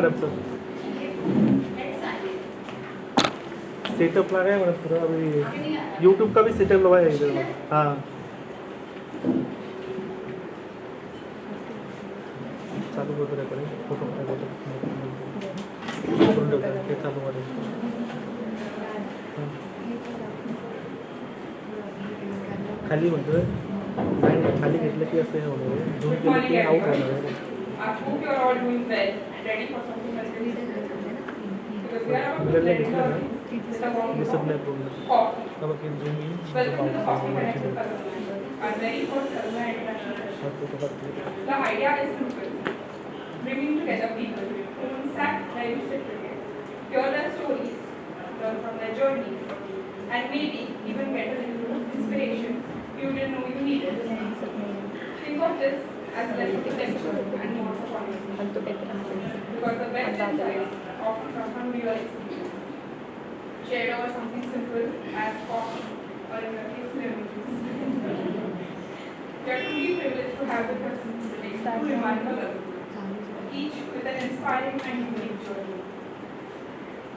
Madam sir setup लगा है madam पूरा अभी यूट्यूब का भी सेटअप लगाया है इधर हाँ चालू वगैरह करें फोटो चालू करें खाली म्हणतोय नाही खाली घेतलं की असं हे होणार आहे झूम केलं की आउट होणार आहे I hope you are all doing well and ready for something else. Because we are about to blend the with a warm दिसत नाही पूर्ण coffee. अब की झूम इन Welcome to the Coffee Connect with Alumnae, our very first Alumnae international session. The idea is simple: bringing together people who sat where you sit today, hear their stories, learn from their journeys, and maybe even get a little inspiration you didn't know you needed. Think of this as less of a lecture and more of a conversation. Because the best insights often come from real experience, shared over something simple as coffee or in the case swimming. We are truly privileged to have with us today two remarkable alumni, each with an inspiring and unique journey.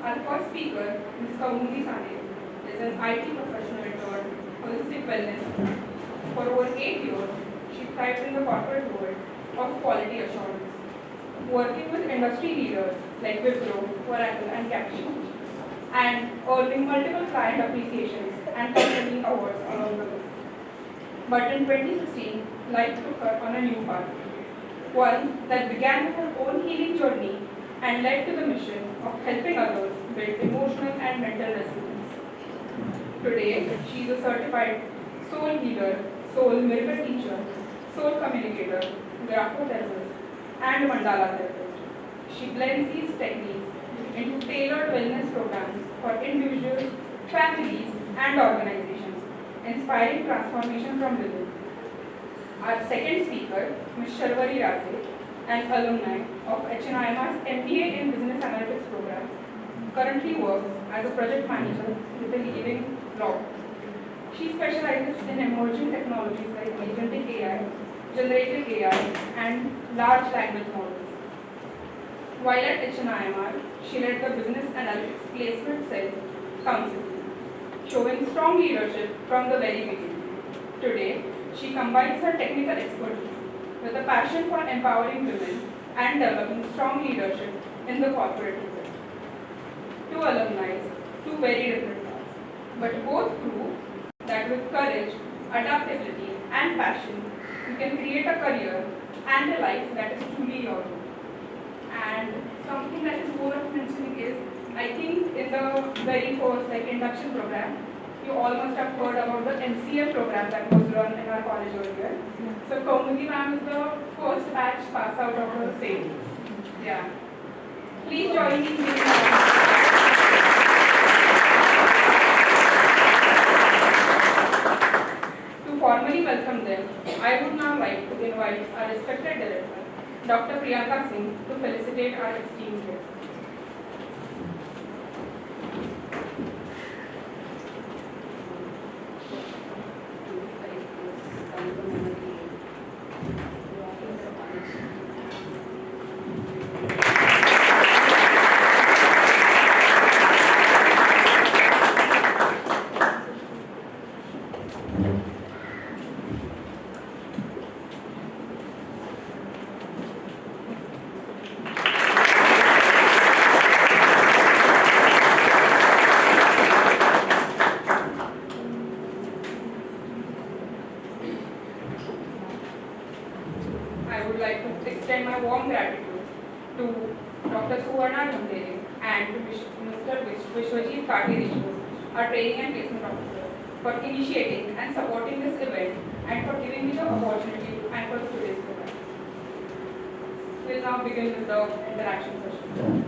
Our first speaker, Ms. Kaumudee Sane, is an IT professional turned holistic wellness. For over 8 years, she thrived in the corporate world of quality assurance, working with industry leaders like Wipro, Oracle, and Capgemini, and earning multiple client appreciations and top-ranking awards along the way. But in 2016, life took her on a new path, one that began with her own healing journey and led to the mission of helping others build emotional and mental resilience. Today, she is a certified soul healer, soul mirror teacher, soul communicator, graphotherapist, and mandala therapist. She blends these techniques into tailored wellness programs for individuals, families, and organizations, inspiring transformation from within. Our second speaker, Ms. Sharvaree Raje, an alumni of HNIMR's MBA in Business Analytics program, currently works as a project manager with a leading law. She specializes in emerging technologies like agentic AI, generative AI, and large language models. While at HNIMR, she led the Business Analytics Placement Cell Council, showing strong leadership from the very beginning. Today, she combines her technical expertise with a passion for empowering women and developing strong leadership in the corporate world. Two alumni, two very different paths, but both prove that with courage, adaptability, and passion, you can create a career and a life that is truly your own. And something that is worth mentioning is, I think in the very first induction program, you all must have heard about the MCA program that was run in our college earlier. So Kaumudee ma'am is the first batch pass out of the same. Yeah. Please join me in formally welcome them, I would now like to invite our respected director, Dr. Priyanka Singh, to felicitate our esteemed guest. Our training and placement officer, for initiating and supporting this event and for giving me the opportunity to anchor today's program. We'll now begin with the interaction session.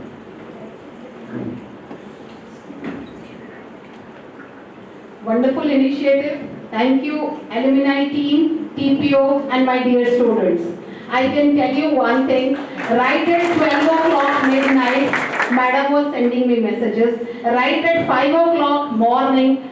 Wonderful initiative. Thank you, alumni team, TPO, and my dear students. I can tell you one thing, right at 12 o'clock midnight, Madam was sending me messages. Right at 5 o'clock morning,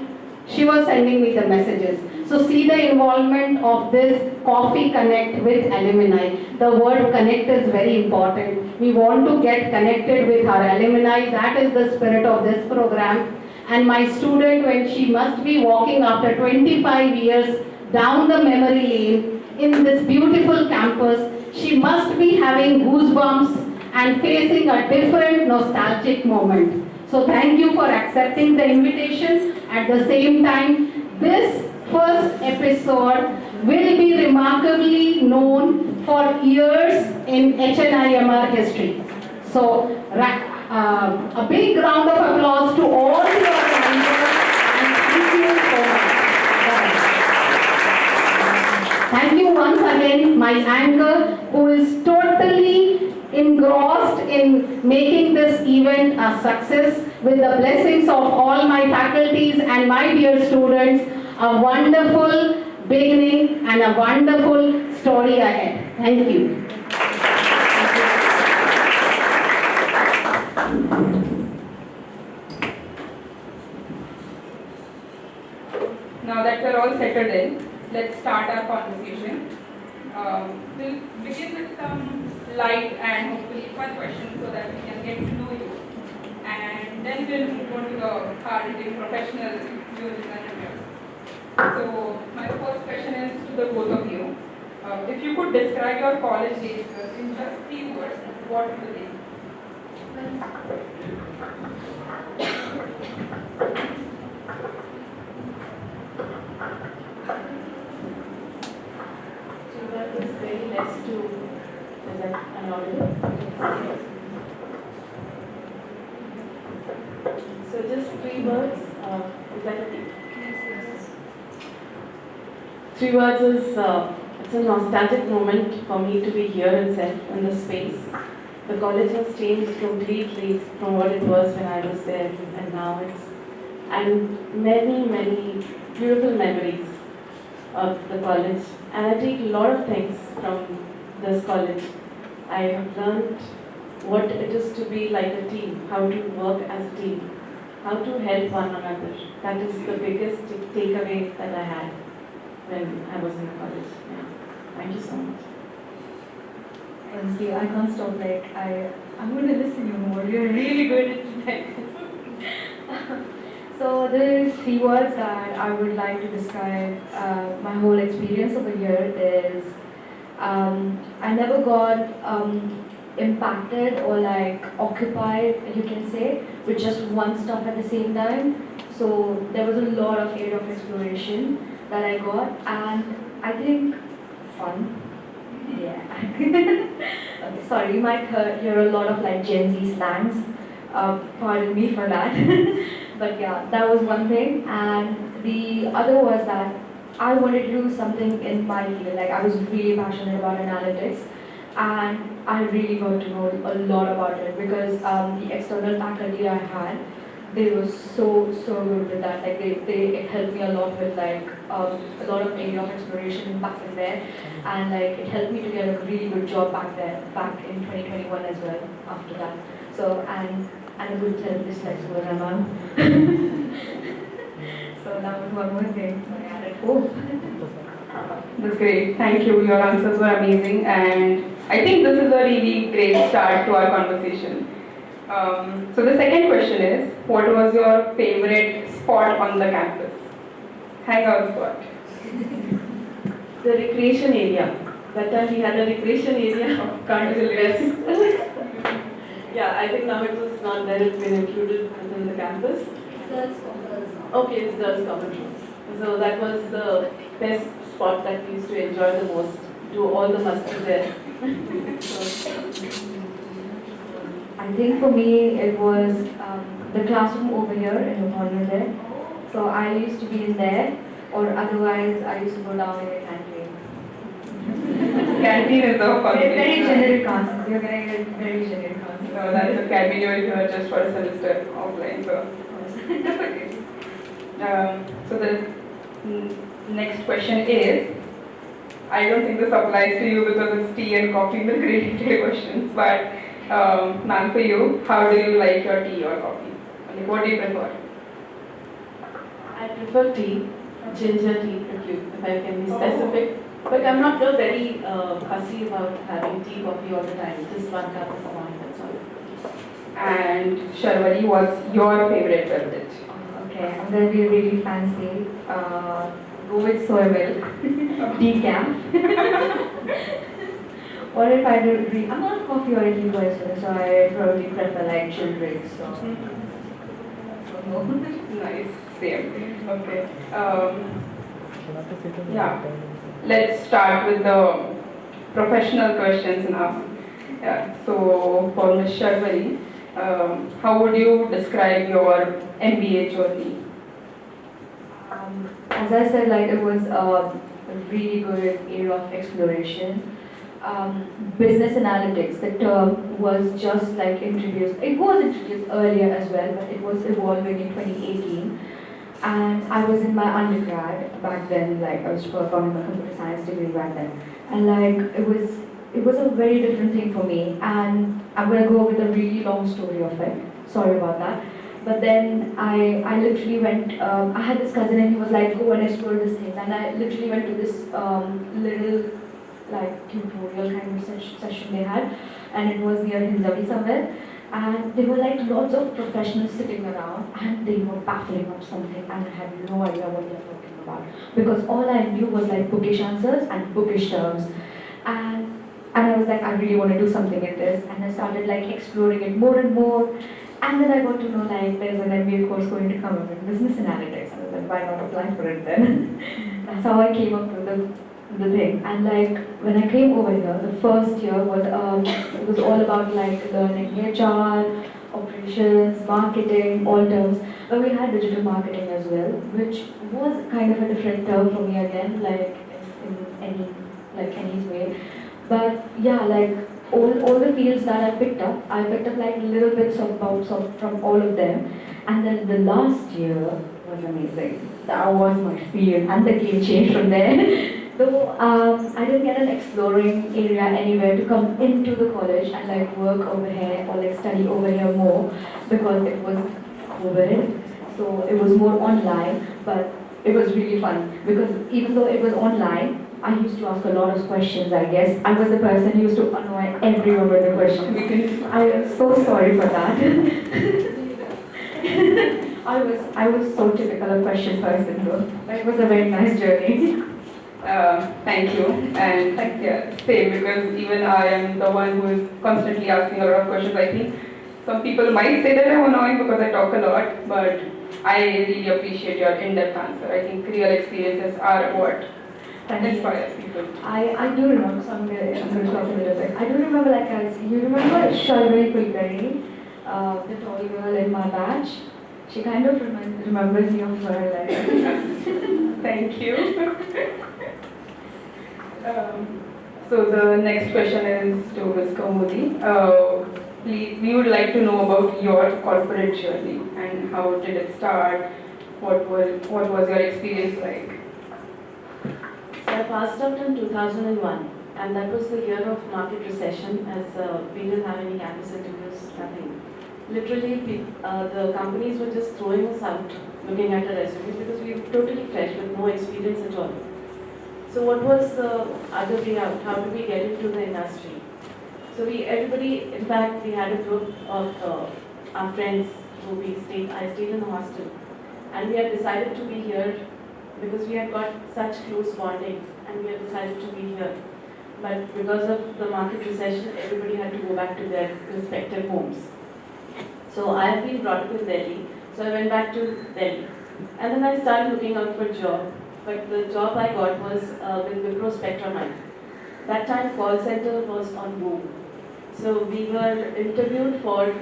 she was sending me the messages. So see the involvement of this Coffee Connect with alumni. The word connect is very important. We want to get connected with our alumni. That is the spirit of this program. And my student, when she must be walking after 25 years down the memory lane in this beautiful campus, she must be having goosebumps and facing a different nostalgic moment. So thank you for accepting the invitation. At the same time, this first episode will be remarkably known for years in HNIMR history. So a big round of applause to all the organizers and thank you so much. Thank you once again, my anchor, who is totally engrossed in making this event a success. With the blessings of all my faculties and my dear students, a wonderful beginning and a wonderful story ahead. Thank you. Now that we're all settled in, let's start our conversation. We'll begin with some light and hopefully fun questions so that we can get to know you. And then we'll move on to the hard-hitting professional views and reviews. So my first question is to the both of you. If you could describe your college days in just 3 words, what would they be? So that is very less to, is that an audible? So just 3 words, is that okay? Yes. 3 words is, it's a nostalgic moment for me to be here itself in this space. The college has changed completely from what it was when I was there, and now it's, and many beautiful memories of the college. And I take a lot of things from this college. I have learned what it is to be like a team, how to work as a team, how to help one another. That is the biggest takeaway that I had when I was in the college. Yeah. Thank you so much. Honestly, I can't stop. I'm going to listen you more. You're really good at it. So there are 3 words that I would like to describe my whole experience over here is I never got impacted or occupied, you can say, with just one stuff at the same time. So there was a lot of area of exploration that I got, and I think fun. Yeah. Okay, sorry, you might hear a lot of Gen Z slangs. Pardon me for that. But yeah, that was one thing. And the other was that I wanted to do something in my field. I was really passionate about analytics, and I really got to know a lot about it because the external faculty I had, they were so good with that. It helped me a lot with a lot of area of exploration back in there, and it helped me to get a really good job back in 2021 as well after that. So and a good dyslexia was my mom. So that was one more thing I added. Oh. That's great. Thank you. Your answers were amazing, and I think this is a really great start to our conversation. So the second question is, what was your favorite spot on the campus? Hangout spot. The recreation area. That time we had a recreation area. Can't you less? Yeah, I think now it was not there. It's been included within the campus. Okay, it's girls' common room. So that was the best spot that we used to enjoy the most. Do all the muster there. I think for me it was the classroom over here in the corner there. So I used to be in there, or otherwise I used to go down in the canteen. Canteen is the Very conversation. generic answers. You're getting a very generic answer. No, that's okay. I mean, you're here just for a semester offline, so that's okay. So the next question is, I don't think this applies to you because it's tea and coffee with related questions, but ma'am, for you, how do you like your tea or coffee? What do you prefer? I prefer tea ginger tea if I can be specific. But I'm not very fussy about having tea, coffee all the time. Just 1 cup of wine, that's all. And Sharvaree, what's your favorite beverage? Okay, I'm gonna be really fancy. Go with soy milk, decaf. Or if I do drink, I'm not a coffee or a tea person, so I probably prefer like chill drinks. So, no. Nice, same. Okay. Yeah. Let's start with the professional questions now. Yeah. So for Ms. Sharvaree, how would you describe your MBA journey? As I said, like it was a really good area of exploration. Business analytics, the term was just like introduced. It was introduced earlier as well, but it was evolving in 2018. And I was in my undergrad back then, like I was performing my computer science degree back then. And like it was a very different thing for me. And I'm gonna go with a really long story of it. Sorry about that. But then I literally went, I had this cousin and he was like, go and explore these things. And I literally went to this little like tutorial kind of session they had. And it was near Hinzavi somewhere. And there were like lots of professionals sitting around and they were baffling up something and I had no idea what they were talking about. Because all I knew was like bookish answers and bookish terms. And I was like, I really want to do something in this. And I started like exploring it more and more. And then I got to know like there's an MBA course going to come up in business analytics. And I was like, why not apply for it then? That's how I came up with the thing. And like when I came over here, the first year was it was all about like learning HR, operations, marketing, all terms. But we had digital marketing as well, which was kind of a different term for me again, like in any way. But yeah, like all the fields that I picked up like little bits of bouts from all of them. And then the last year was amazing. That was my field and the game changed from there. Though I didn't get an exploring area anywhere to come into the college and like work over here or like study over here more because it was COVID. So it was more online, but it was really fun because even though it was online, I used to ask a lot of questions, I guess. I was the person who used to annoy everyone with the questions. I am so sorry for that. I was so typical a question person though. But it was a very nice journey. Thank you. And yeah, same, because even I am the one who is constantly asking a lot of questions. I think some people might say that I'm annoying because I talk a lot, but I really appreciate your in-depth answer. I think real experiences are what inspires people. I do remember, so I'm going to talk a little bit. I do remember, like, you remember Sharvaree, the tall girl in my batch? She kind of remembers me of her, like. Thank you. So the next question is to Ms. Kaumudee. We would like to know about your corporate journey and how did it start? What was your experience like? So I passed out in 2001, and that was the year of market recession as we didn't have any campus interviews, nothing. Literally, the companies were just throwing us out looking at our resumes because we were totally fresh with no experience at all. So what was the other way out? How did we get into the industry? So everybody, in fact, we had a group of our friends who I stayed in the hostel. And we had decided to be here because we had got such close bonding and we had decided to be here. But because of the market recession, everybody had to go back to their respective homes. So I have been brought up in Delhi, so I went back to Delhi. And then I started looking out for a job. But the job I got was with Wipro Spectrum. That time call center was on boom. So we were interviewed for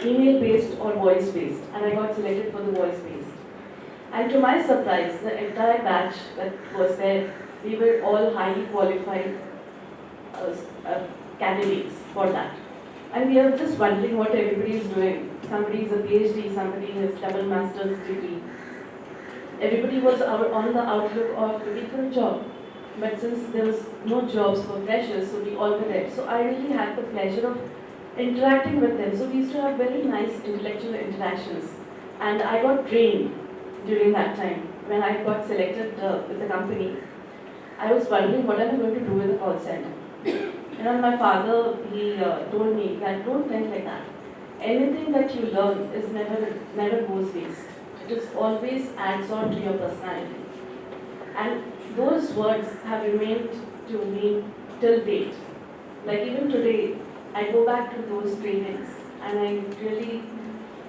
email-based or voice-based, and I got selected for the voice-based. And to my surprise, the entire batch that was there, we were all highly qualified candidates for that. And we are just wondering what everybody is doing. Somebody is a PhD, somebody has double master's degree. Everybody was on the outlook of looking for a job. But since there was no jobs for freshers, so we all were there. So I really had the pleasure of interacting with them. So we used to have very nice intellectual interactions. And I got trained during that time. when I got selected with the company, I was wondering what am I going to do with the call center. And my father, he told me that don't think like that. Anything that you learn is never goes waste. It is always adds on to your personality. And those words have remained to me till date. Like even today, I go back to those trainings and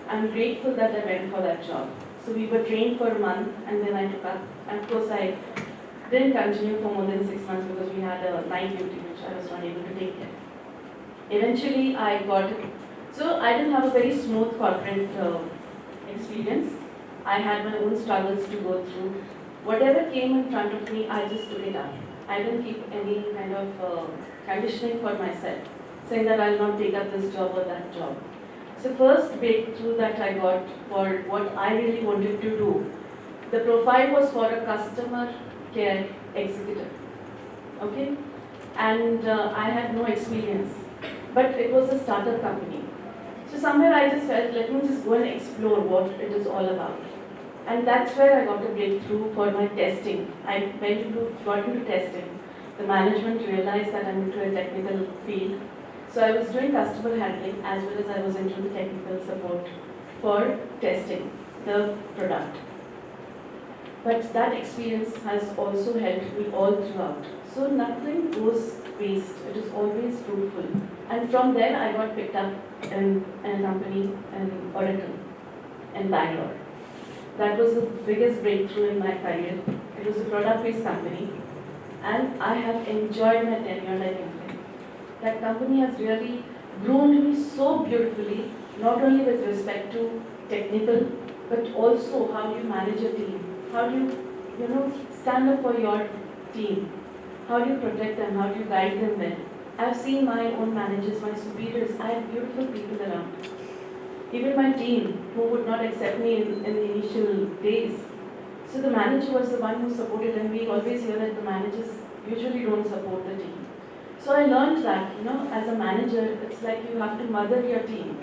I'm grateful that I went for that job. So we were trained for a month and then I took up. And of course I didn't continue for more than 6 months because we had a night duty which I was not able to take care. Eventually I got it. So I didn't have a very smooth corporate experience. I had my own struggles to go through. Whatever came in front of me, I just took it up. I didn't keep any kind of conditioning for myself, saying that I'll not take up this job or that job. So first breakthrough that I got for what I really wanted to do, the profile was for a customer care executive. Okay? And I had no experience, but it was a startup company. So somewhere I just felt, let me just go and explore what it is all about. And that's where I got a breakthrough for my testing. I got into testing. The management realized that I'm into a technical field. So I was doing customer handling as well as I was into the technical support for testing the product. But that experience has also helped me all throughout. So nothing goes waste. It is always fruitful. And from there I got picked up in a company in Oracle in Bangalore. That was the biggest breakthrough in my career. It was a product-based company and I have enjoyed my tenure like anything. That company has really groomed me so beautifully, not only with respect to technical, but also how you manage a team. How do you stand up for your team? How do you protect them? How do you guide them well? I've seen my own managers, my superiors. I have beautiful people around. Even my team, who would not accept me in the initial days. So the manager was the one who supported, and we always hear that the managers usually don't support the team. So I learned that, as a manager, it's like you have to mother your team.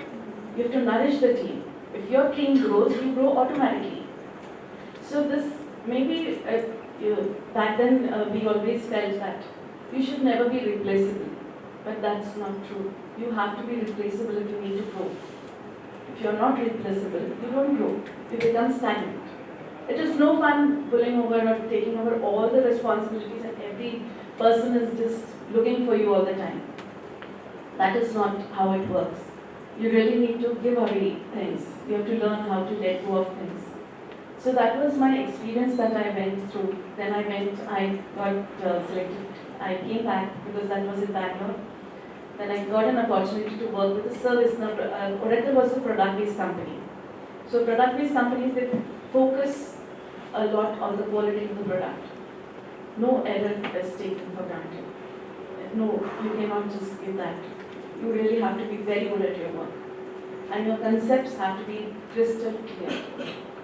You have to nourish the team. If your team grows, you grow automatically. So this, maybe back then we always felt that you should never be replaceable. But that's not true. You have to be replaceable if you need to grow. If you're not replaceable, you don't grow. You become stagnant. It is no fun pulling over or taking over all the responsibilities and every person is just looking for you all the time. That is not how it works. You really need to give away things. You have to learn how to let go of things. So that was my experience that I went through. Then I got selected. I came back because that was in Bangalore. Then I got an opportunity to work with a service. Now, Oracle was a product-based company. So product-based companies, they focus a lot on the quality of the product. No error is taken for granted. No, you cannot just give that. You really have to be very good at your work. And your concepts have to be crystal clear.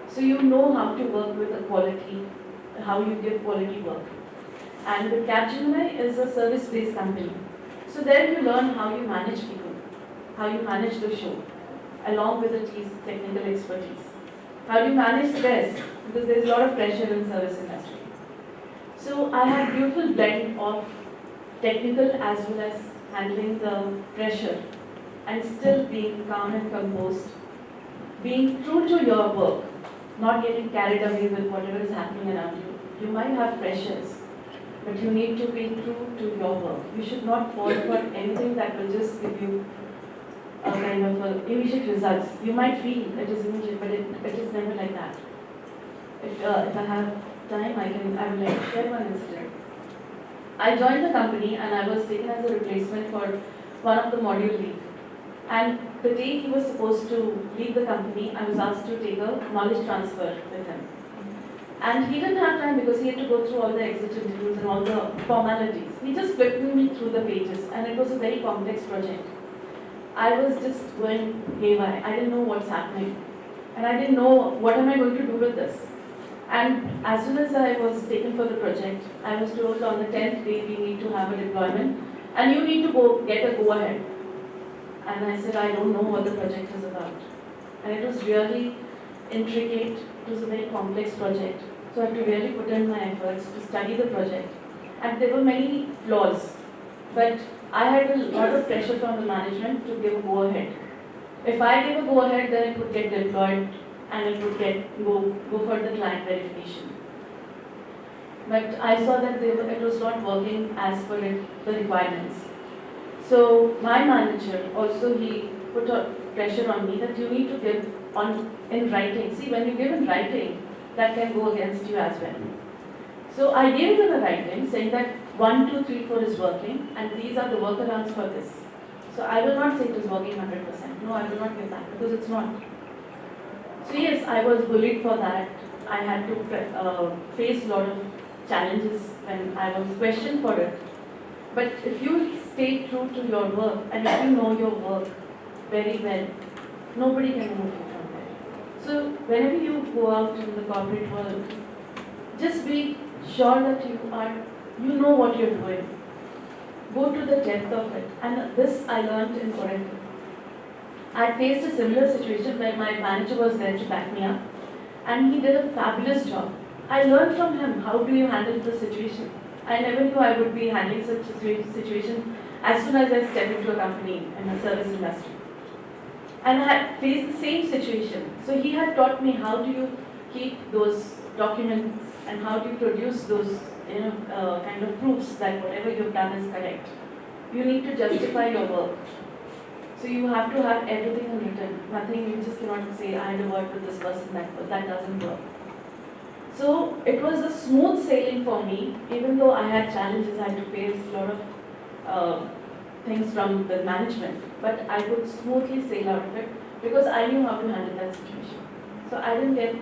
So you know how to work with the quality, how you give quality work. And the Capgemini is a service-based company. So there you learn how you manage people, how you manage the show, along with the technical expertise. How do you manage stress? Because there's a lot of pressure in service industry. So I had a beautiful blend of technical as well as handling the pressure and still being calm and composed, being true to your work, not getting carried away with whatever is happening around you. You might have pressures, but you need to be true to your work. You should not fall for anything that will just give you a kind of immediate results. You might feel it is immediate, but it is never like that. If I have time, I would like to share one incident. I joined the company and I was taken as a replacement for one of the module lead. And the day he was supposed to leave the company, I was asked to take a knowledge transfer with him. And he didn't have time because he had to go through all the exit interviews and all the formalities. He just flipped me through the pages and it was a very complex project. I was just going haywire. I didn't know what's happening. And I didn't know what am I going to do with this. And as soon as I was taken for the project, I was told on the 10th day we need to have a deployment and you need to go get a go-ahead. And I said, I don't know what the project is about. And it was really intricate. It was a very complex project. So I had to really put in my efforts to study the project. And there were many flaws. But I had a lot of pressure from the management to give a go-ahead. If I gave a go-ahead, then it would get deployed and it would go for the client verification. But I saw that it was not working as per the requirements. So my manager also, he put a pressure on me that you need to give in writing. See, when you give in writing, that can go against you as well. So I gave them a writing saying that 1, 2, 3, 4 is working and these are the workarounds for this. So I will not say it is working 100%. No, I will not give that because it's not. So yes, I was bullied for that. I had to face a lot of challenges when I was questioned for it. But if you stay true to your work and if you know your work very well, nobody can move you from there. So whenever you go out in the corporate world, just be sure that you know what you're doing. Go to the depth of it. And this I learned in Toronto. I faced a similar situation where my manager was there to back me up and he did a fabulous job. I learned from him how do you handle the situation. I never knew I would be handling such a situation as soon as I stepped into a company in a service industry. And I had faced the same situation. So he had taught me how do you keep those documents and how do you produce those kind of proofs that whatever you've done is correct. You need to justify your work. So you have to have everything written. Nothing, you just cannot say, I had a word with this person, that doesn't work. So it was a smooth sailing for me, even though I had challenges, I had to face a lot of things from the management. But I could smoothly sail out of it because I knew how to handle that situation. So I didn't get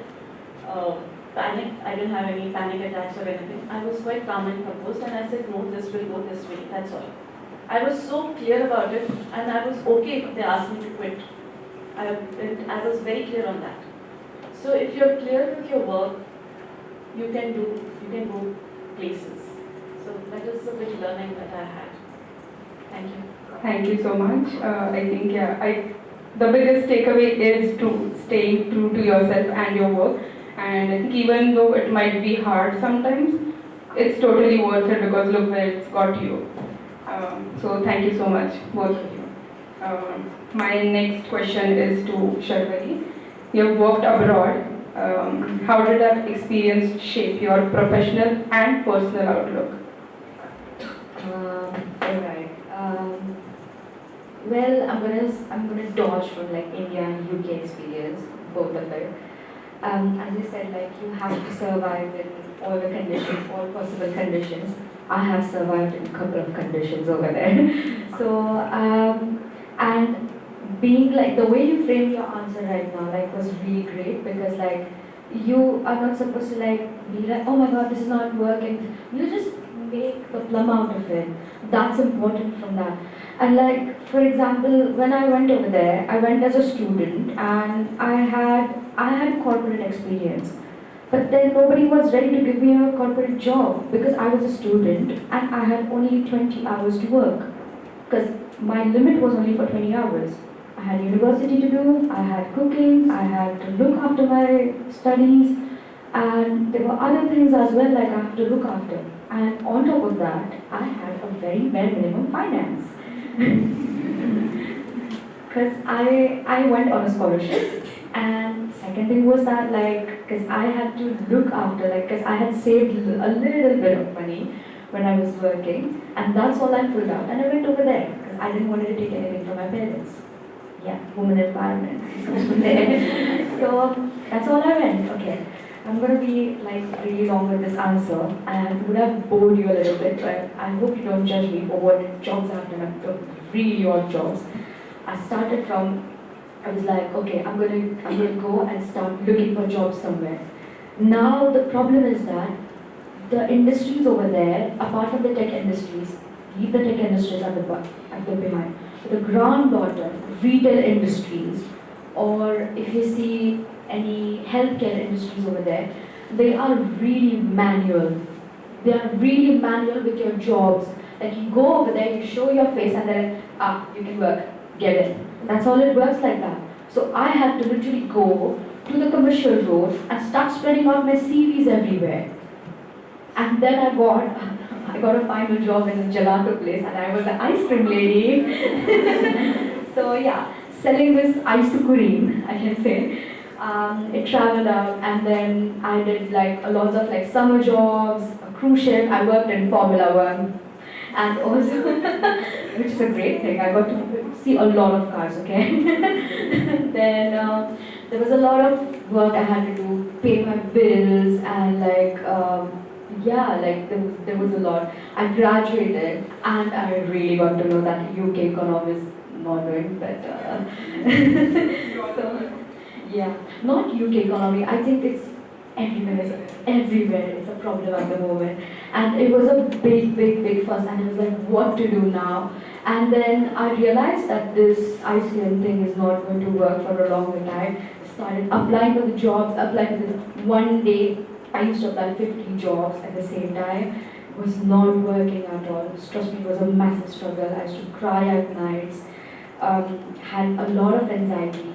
panic, I didn't have any panic attacks or anything. I was quite calm and composed and I said, no, this will go this way, that's all. I was so clear about it and I was okay if they asked me to quit. I was very clear on that. So if you're clear with your work, you can go places. So that is a big learning that I had. Thank you. Thank you so much. I think the biggest takeaway is to stay true to yourself and your work. And I think even though it might be hard sometimes, it's totally worth it because look where it's got you. So thank you so much, both of you. My next question is to Sharvaree. You have worked abroad. How did that experience shape your professional and personal outlook? Alright. Well, I'm gonna dodge from like India and UK experience, both of it. As you said, like you have to survive in all the conditions, all possible conditions. I have survived in a couple of conditions over there. So, and being like, the way you framed your answer right now, like was really great because like, you are not supposed to like, be like, oh my god, this is not working. You just make the plum out of it. That's important from that. And like, for example, when I went over there, I went as a student and I had corporate experience. But then nobody was ready to give me a corporate job because I was a student and I had only 20 hours to work. Because my limit was only for 20 hours. I had university to do, I had cooking, I had to look after my studies, and there were other things as well like I have to look after. And on top of that, I had a very bare minimum finance. Because I went on a scholarship. And second thing was that like, because I had to look after, like, because I had saved a little bit of money when I was working, and that's all I pulled out. And I went over there because I didn't want to take anything from my parents. Yeah, woman environment. So that's all I went. Okay, I'm gonna be like really long with this answer, and I would have bored you a little bit, but I hope you don't judge me for what jobs I've done. I've done really odd jobs. I started from. I was like, okay, I'm gonna go and start looking for jobs somewhere. Now the problem is that the industries over there, apart from the tech industries, leave the tech industries at the behind. The ground bottom, retail industries, or if you see any healthcare industries over there, they are really manual. They are really manual with your jobs. Like you go over there, you show your face, and then you can work, get in. That's all it works like that. So I had to literally go to the commercial road and start spreading out my CVs everywhere. And then I got a final job in a gelato place, and I was an ice cream lady. So yeah, selling this ice cream, I can say. It traveled out, and then I did like a lot of like summer jobs, a cruise ship. I worked in Formula One, and also, which is a great thing. I got to see a lot of cars. Okay. Then there was a lot of work I had to do, pay my bills, and like yeah, like there was a lot. I graduated, and I really got to know that UK economy is not doing better. So. Yeah, not UK economy. I think it's everywhere. It's a problem at the moment. And it was a big fuss. And I was like, what to do now? And then I realized that this ice cream thing is not going to work for a longer time. I started applying for the jobs, one day. I used to apply 50 jobs at the same time. It was not working at all. Trust me, it was a massive struggle. I used to cry at nights. Had a lot of anxiety.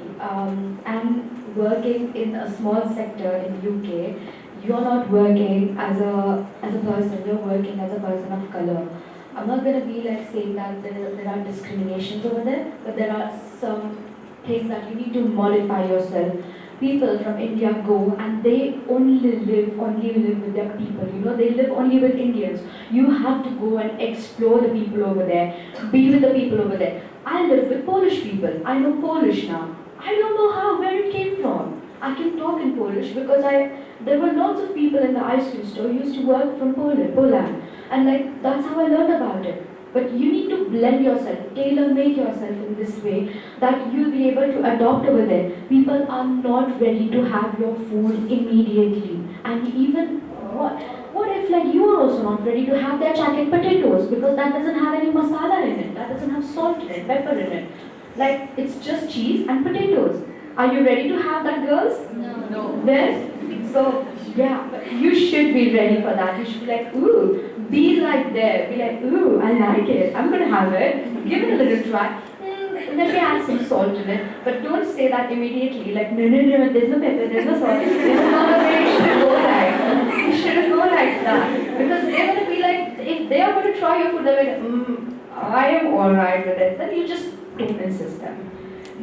And working in a small sector in UK, you're not working as a person, you're working as a person of color. I'm not going to be like saying that there are discriminations over there, but there are some things that you need to modify yourself. People from India go and they only live with their people, you know, they live only with Indians. You have to go and explore the people over there, be with the people over there. I live with Polish people, I know Polish now. I don't know where it came from. I can talk in Polish because there were lots of people in the ice cream store who used to work from Poland. And like, that's how I learned about it. But you need to blend yourself, tailor-make yourself in this way that you'll be able to adopt over there. People are not ready to have your food immediately. And even, what if like you are also not ready to have their jacket potatoes because that doesn't have any masala in it, that doesn't have salt in it, pepper in it. Like, it's just cheese and potatoes. Are you ready to have that, girls? No. Then, so, yeah, but you should be ready for that. You should be like, ooh, be like there. Be like, ooh, I like it. I'm going to have it. Give it a little try. Let me add some salt in it. But don't say that immediately. Like, no, there's no pepper, there's no salt. There's no way you should go like. You shouldn't go like that. Because they're going to be like, if they are going to try your food, they're like, I am alright with it. Then you just don't system.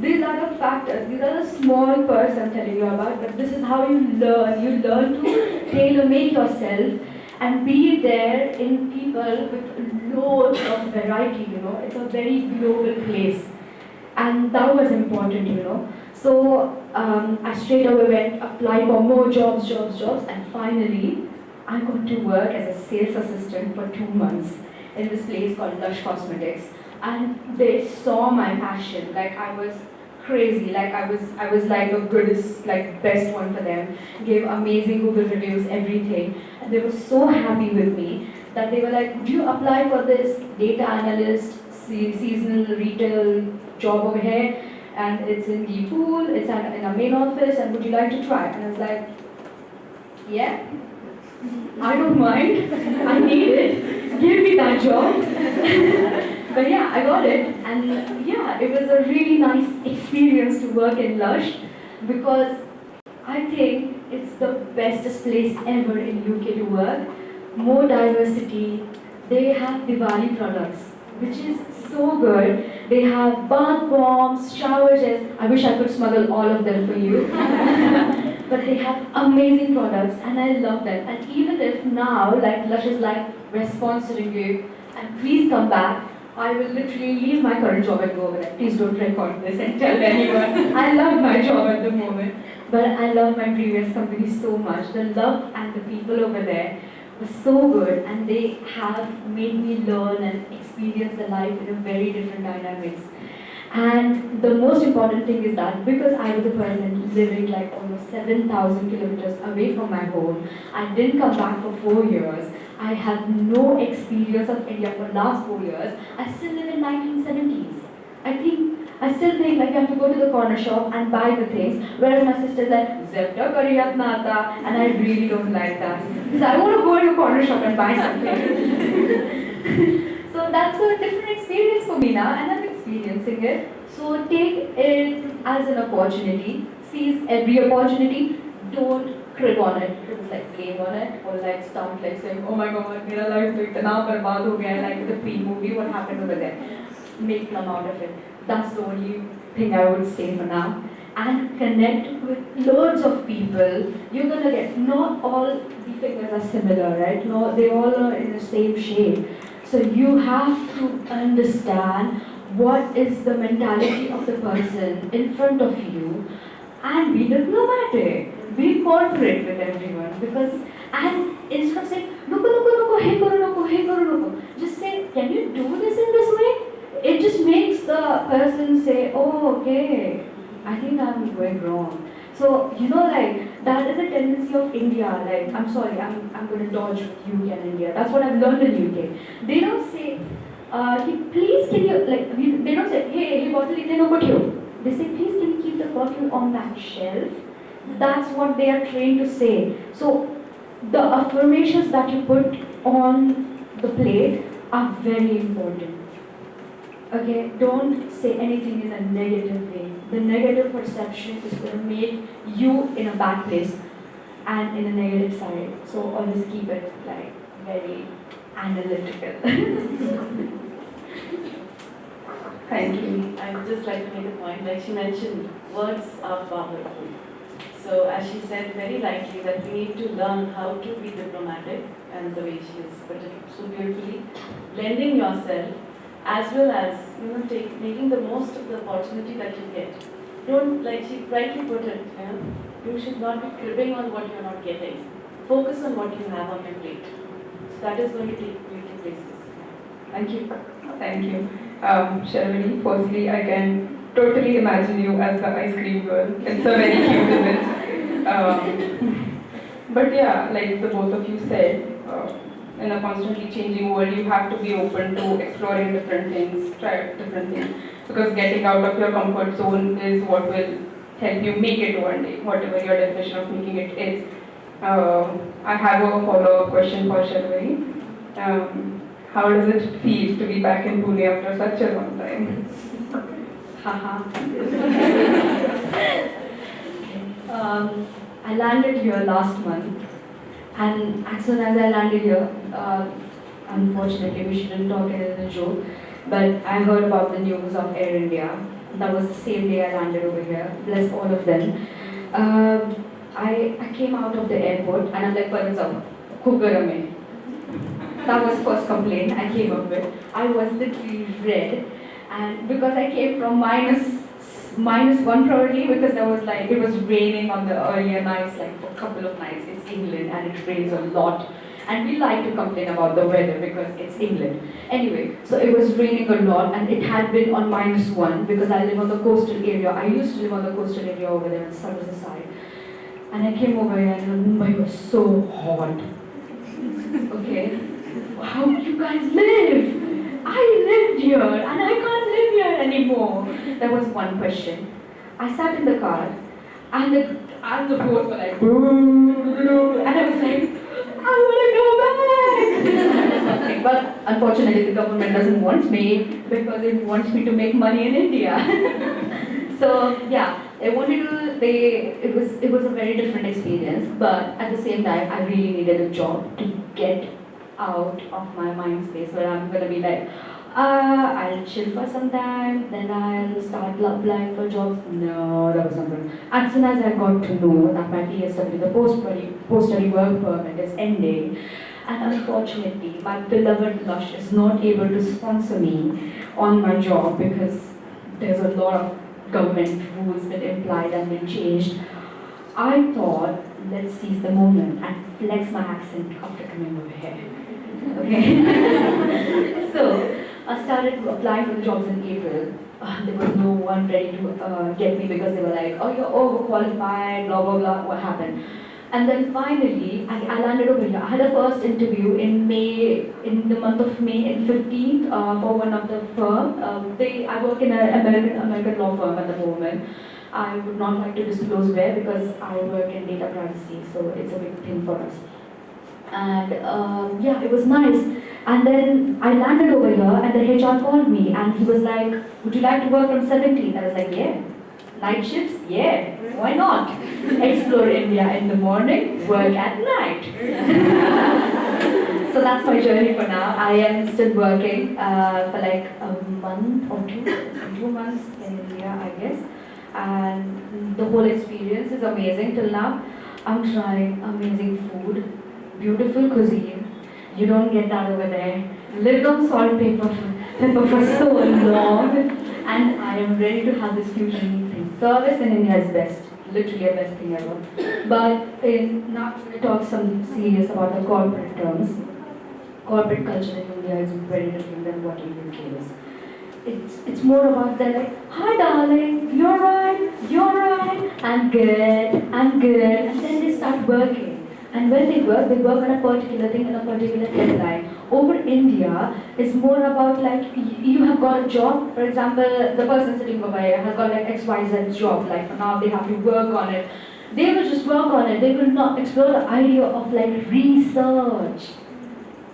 These are the factors, these are the small parts I'm telling you about, but this is how you learn. You learn to tailor-make yourself and be there in people with loads of variety, you know. It's a very global place. And that was important, you know. So I straight away went, applied for more jobs, and finally I got to work as a sales assistant for 2 months in this place called Lush Cosmetics. And they saw my passion. Like, I was crazy. Like, I was like the goodest, like best one for them. Gave amazing Google reviews, everything. And they were so happy with me that they were like, would you apply for this data analyst seasonal retail job over here? And it's in the pool, it's in our main office, and would you like to try? And I was like, yeah, I don't mind. I need it. Give me that job. But yeah, I got it, and yeah, it was a really nice experience to work in Lush because I think it's the bestest place ever in UK to work. More diversity. They have Diwali products, which is so good. They have bath bombs, shower gels. I wish I could smuggle all of them for you. But they have amazing products, and I love them. And even if now, like Lush is like, we're sponsoring you, and please come back. I will literally leave my current job and go over there. Please don't record this and tell anyone. I love my job at the moment. But I love my previous company so much. The love and the people over there were so good, and they have made me learn and experience the life in a very different dynamics. And the most important thing is that because I was a person living like almost 7,000 kilometers away from my home, I didn't come back for 4 years. I had no experience of India for the last 4 years. I still live in 1970s. I still think like you have to go to the corner shop and buy the things, whereas my sister's like, Zepta kariyat nata, and I really don't like that. Because I want to go to a corner shop and buy something. So that's a different experience for me now, and I'm experiencing experiencing it. So take it as an opportunity. Seize every opportunity. Don't crib on it. It's like blame on it or like start like saying, oh my god, mera life to itna barbaad ho gaya, like the pre-movie, what happened over there. Make plum out of it. That's the only thing I would say for now. And connect with loads of people. You're gonna get, not all the figures are similar, right? No, they all are in the same shade. So you have to understand what is the mentality of the person in front of you and be diplomatic. Be corporate with everyone because, and instead of saying, no, hey karo, just say, can you do this in this way? It just makes the person say, oh, okay, I think I'm going wrong. So, like, that is a tendency of India. Like, I'm sorry, I'm going to dodge UK and India. That's what I've learned in UK. They don't say, please can you, like, they don't say, hey, bottle, they say, please can you keep the bottle on that shelf? That's what they are trained to say. So, the affirmations that you put on the plate are very important. Okay, don't say anything in a negative way. The negative perception is going to make you in a bad place and in a negative side. So always keep it like very analytical. Thank you. I would just like to make a point, like she mentioned, words are powerful. So as she said very rightly that we need to learn how to be diplomatic, and the way she has put it so beautifully, blending yourself as well as making the most of the opportunity that you get. Don't, like she rightly put it, you should not be cribbing on what you're not getting. Focus on what you have on your plate. So that is going to take you to places. Thank you. Thank you. Sharvaree, firstly, I can totally imagine you as the ice cream girl. It's a very cute image. But yeah, like the both of you said, in a constantly changing world, you have to be open to exploring different things, try different things. Because getting out of your comfort zone is what will help you make it one day, whatever your definition of making it is. I have a follow-up question for Sharvaree. How does it feel to be back in Pune after such a long time? I landed here last month, and as soon as I landed here, unfortunately we shouldn't talk it as a joke, but I heard about the news of Air India. That was the same day I landed over here. Bless all of them. I came out of the airport and I'm like, Kugarame. That was first complaint I came up with. I was literally red, and because I came from -1 probably, because it was raining on the earlier nights, like for a couple of nights. It's England and it rains a lot, and we like to complain about the weather because it's England. Anyway, so it was raining a lot, and it had been on -1 because I live on the coastal area. I used to live on the coastal area over there on Sharvaree side, and I came over here and Mumbai was so hot. Okay. How do you guys live? I lived here and I can't live here anymore. That was one question. I sat in the car and the boats were like, and I was like, I want to go back. But unfortunately the government doesn't want me because it wants me to make money in India. So yeah, it was a very different experience, but at the same time I really needed a job to get out of my mind space where I'm gonna be like, I'll chill for some time, then I'll start applying for jobs. No, that was not good. As soon as I got to know that my PSW, the post-study work permit, is ending, and unfortunately my beloved Lush is not able to sponsor me on my job because there's a lot of government rules been implied and been changed, I thought, let's seize the moment and flex my accent after coming over here. Okay. So I started applying for the jobs in April. There was no one ready to get me because they were like, oh, you're overqualified, blah, blah, blah, what happened? And then finally, I landed over here. I had a first interview in May, in the month of May, in 15th, for one of the firm. I work in an American law firm at the moment. I would not like to disclose where because I work in data privacy, so it's a big thing for us. And yeah, it was nice. And then I landed over here and the HR called me and he was like, would you like to work from 17? I was like, yeah. Night shifts? Yeah. Why not? Explore India in the morning, work at night. So that's my journey for now. I am still working for like a month or 2 months in India, I guess. And the whole experience is amazing till now. I'm trying amazing food, beautiful cuisine. You don't get that over there. Lived on salt pepper for so long, and I am ready to have this fusion thing. Service in India is best, literally the best thing ever. But now to talk some serious about the corporate terms. Corporate culture in India is very different than what in UK is. It's more about they're like, hi darling, you're right, I'm good, and then they start working. And when they work on a particular thing and a particular deadline. Over India, it's more about like, you have got a job, for example, the person sitting over here has got like XYZ job, like now they have to work on it. They will just work on it, they will not explore the idea of like research.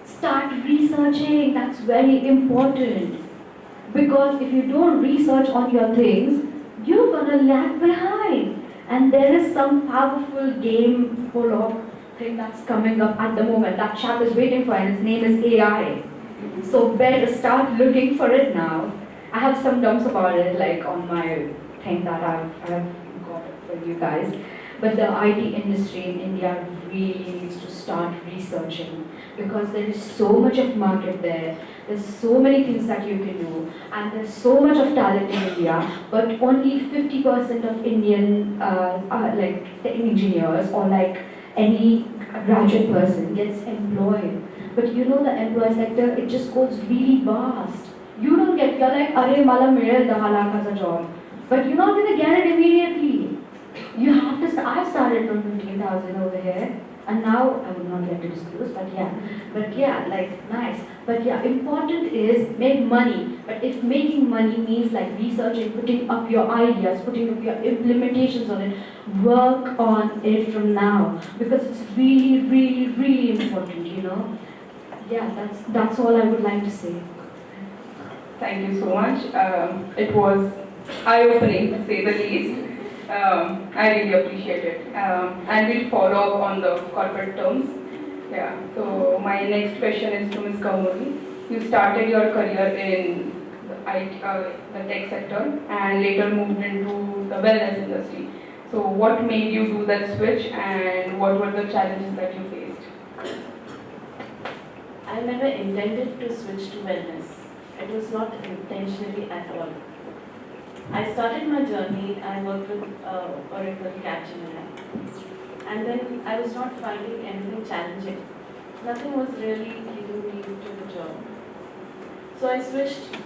Start researching, that's very important. Because if you don't research on your things, you're gonna lag behind. And there is some powerful game full of thing that's coming up at the moment that chat is waiting for, and its name is AI. So better start looking for it now. I have some terms about it like on my thing that I've got for you guys. But the IT industry in India really needs to start researching because there is so much of market there. There's so many things that you can do, and there's so much of talent in India, but only 50% of Indian like engineers or like any graduate person gets employed. But you know the employee sector, it just goes really vast. You don't get, you're like, arey mala mere 10 lakh as a job, but you're not going to get it immediately. You have to, I've started from 15,000 over here, and now I would not like to disclose, but yeah, like nice. But yeah, important is make money. But if making money means like researching, putting up your ideas, putting up your implementations on it, work on it from now because it's really, really, really important. You know. Yeah, that's all I would like to say. Thank you so much. It was eye-opening, to say the least. I really appreciate it. And we'll follow up on the corporate terms. Yeah. So my next question is to Ms. Kaumudee. You started your career in the tech sector and later moved into the wellness industry. So what made you do that switch and what were the challenges that you faced? I never intended to switch to wellness. It was not intentionally at all. I started my journey, I worked with Oracle Capgemini, and then I was not finding anything challenging. Nothing was really leading me to the job. So I switched,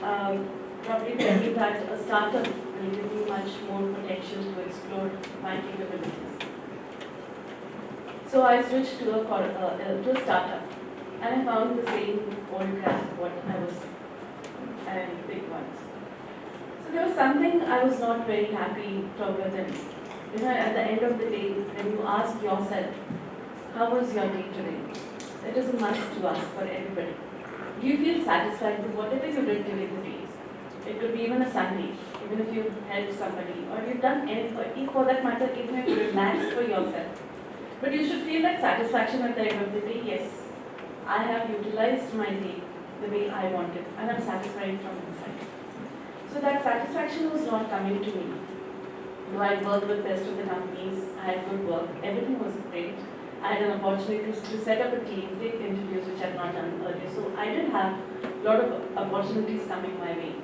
probably thinking that a startup will give me much more potential to explore my capabilities. So I switched to a startup, and I found the same old crap what I was and big ones. So there was something I was not very happy with them. You know, at the end of the day, when you ask yourself, how was your day today? It is a must to ask for everybody. Do you feel satisfied with whatever you did during the day? It could be even a Sunday, even if you helped somebody, or you've done anything, for that matter, even if you relaxed for yourself. But you should feel that satisfaction at the end of the day, yes, I have utilized my day the way I wanted, and I'm satisfied from inside. So that satisfaction was not coming to me. Though I worked with best of the companies, I had good work, everything was great. I had an opportunity to set up a team, take interviews which I had not done earlier. So I did have a lot of opportunities coming my way.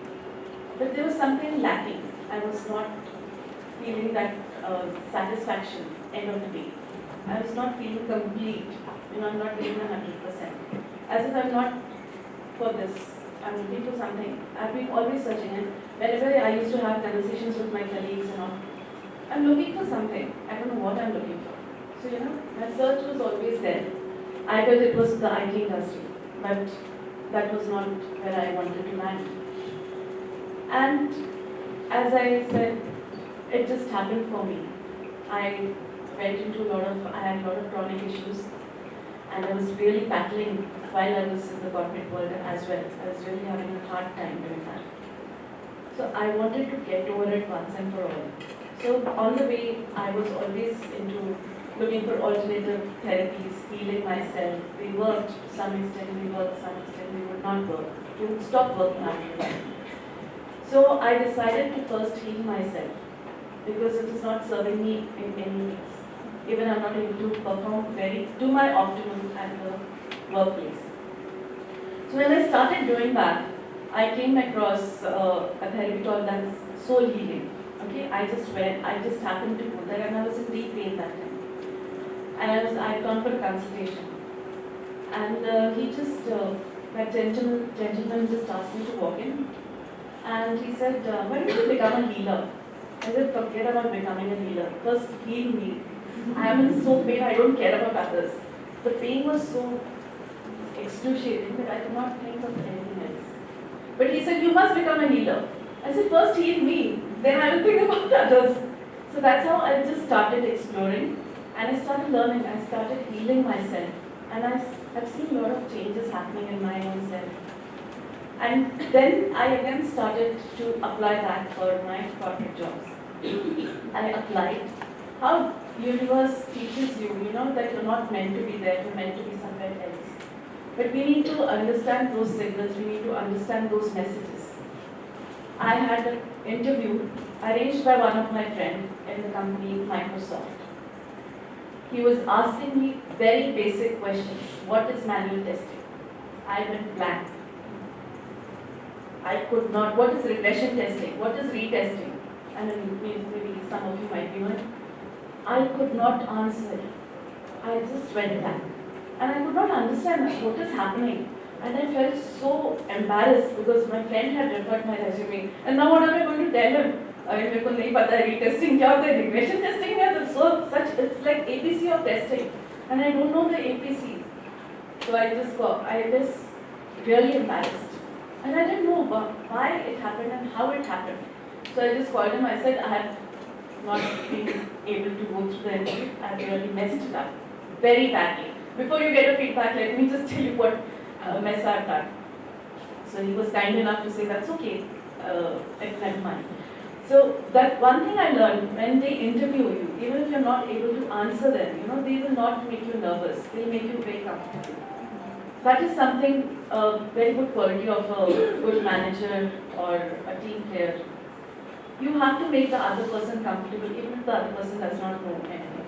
But there was something lacking. I was not feeling that satisfaction end of the day. I was not feeling complete. You know, I'm not feeling 100%. As if I'm not for this. I'm looking for something. I've been always searching, and whenever I used to have conversations with my colleagues and all, I'm looking for something. I don't know what I'm looking for. So, you know, my search was always there. I felt it was the IT industry, but that was not where I wanted to land. And as I said, it just happened for me. I had a lot of chronic issues. and I was really battling while I was in the corporate world as well. I was really having a hard time doing that. So I wanted to get over it once and for all. So on the way, I was always into looking for alternative therapies, healing myself. We worked to some extent, we worked to some extent, we would not work. We would stop working after that. So I decided to first heal myself because it is not serving me in any ways. Even I'm not able to perform to my optimum at the workplace. So when I started doing that, I came across a therapy called that's soul healing. Okay, I just happened to go there and I was in deep pain that time. And I had gone for a consultation. And that gentleman just asked me to walk in. And he said, when did you become a healer? I said, forget about becoming a healer. First heal me. I am in so pain, I don't care about others. The pain was so excruciating that I could not think of anything else. But he said, you must become a healer. I said, first heal me, then I will think about others. So that's how I just started exploring. And I started learning, I started healing myself. And I've seen a lot of changes happening in my own self. And then I again started to apply that for my corporate jobs. I applied. How universe teaches you, that you're not meant to be there, you're meant to be somewhere else. But we need to understand those signals, we need to understand those messages. I had an interview arranged by one of my friends in the company Microsoft. He was asking me very basic questions. What is manual testing? I went blank. I could not. What is regression testing? What is retesting? And maybe some of you might be knowing. I could not answer it. I just went blank. And I could not understand what is happening. And I felt so embarrassed because my friend had referred my resume. And now what am I going to tell him? मेरे को नहीं पता retesting क्या होता है, regression testing है, so such it's like APC of testing, and I don't know the APC. So I was really embarrassed, and I didn't know why it happened and how it happened. So I just called him. I said I have not been able to go through the interview. I really messed it up very badly. Before you get a feedback, let me just tell you what mess I've done. So he was kind enough to say that's okay. Never mind. So that one thing I learned, when they interview you, even if you're not able to answer them, they will not make you nervous. They'll make you very comfortable. That is something, very good quality of a good manager or a team player. You have to make the other person comfortable, even if the other person does not know anything.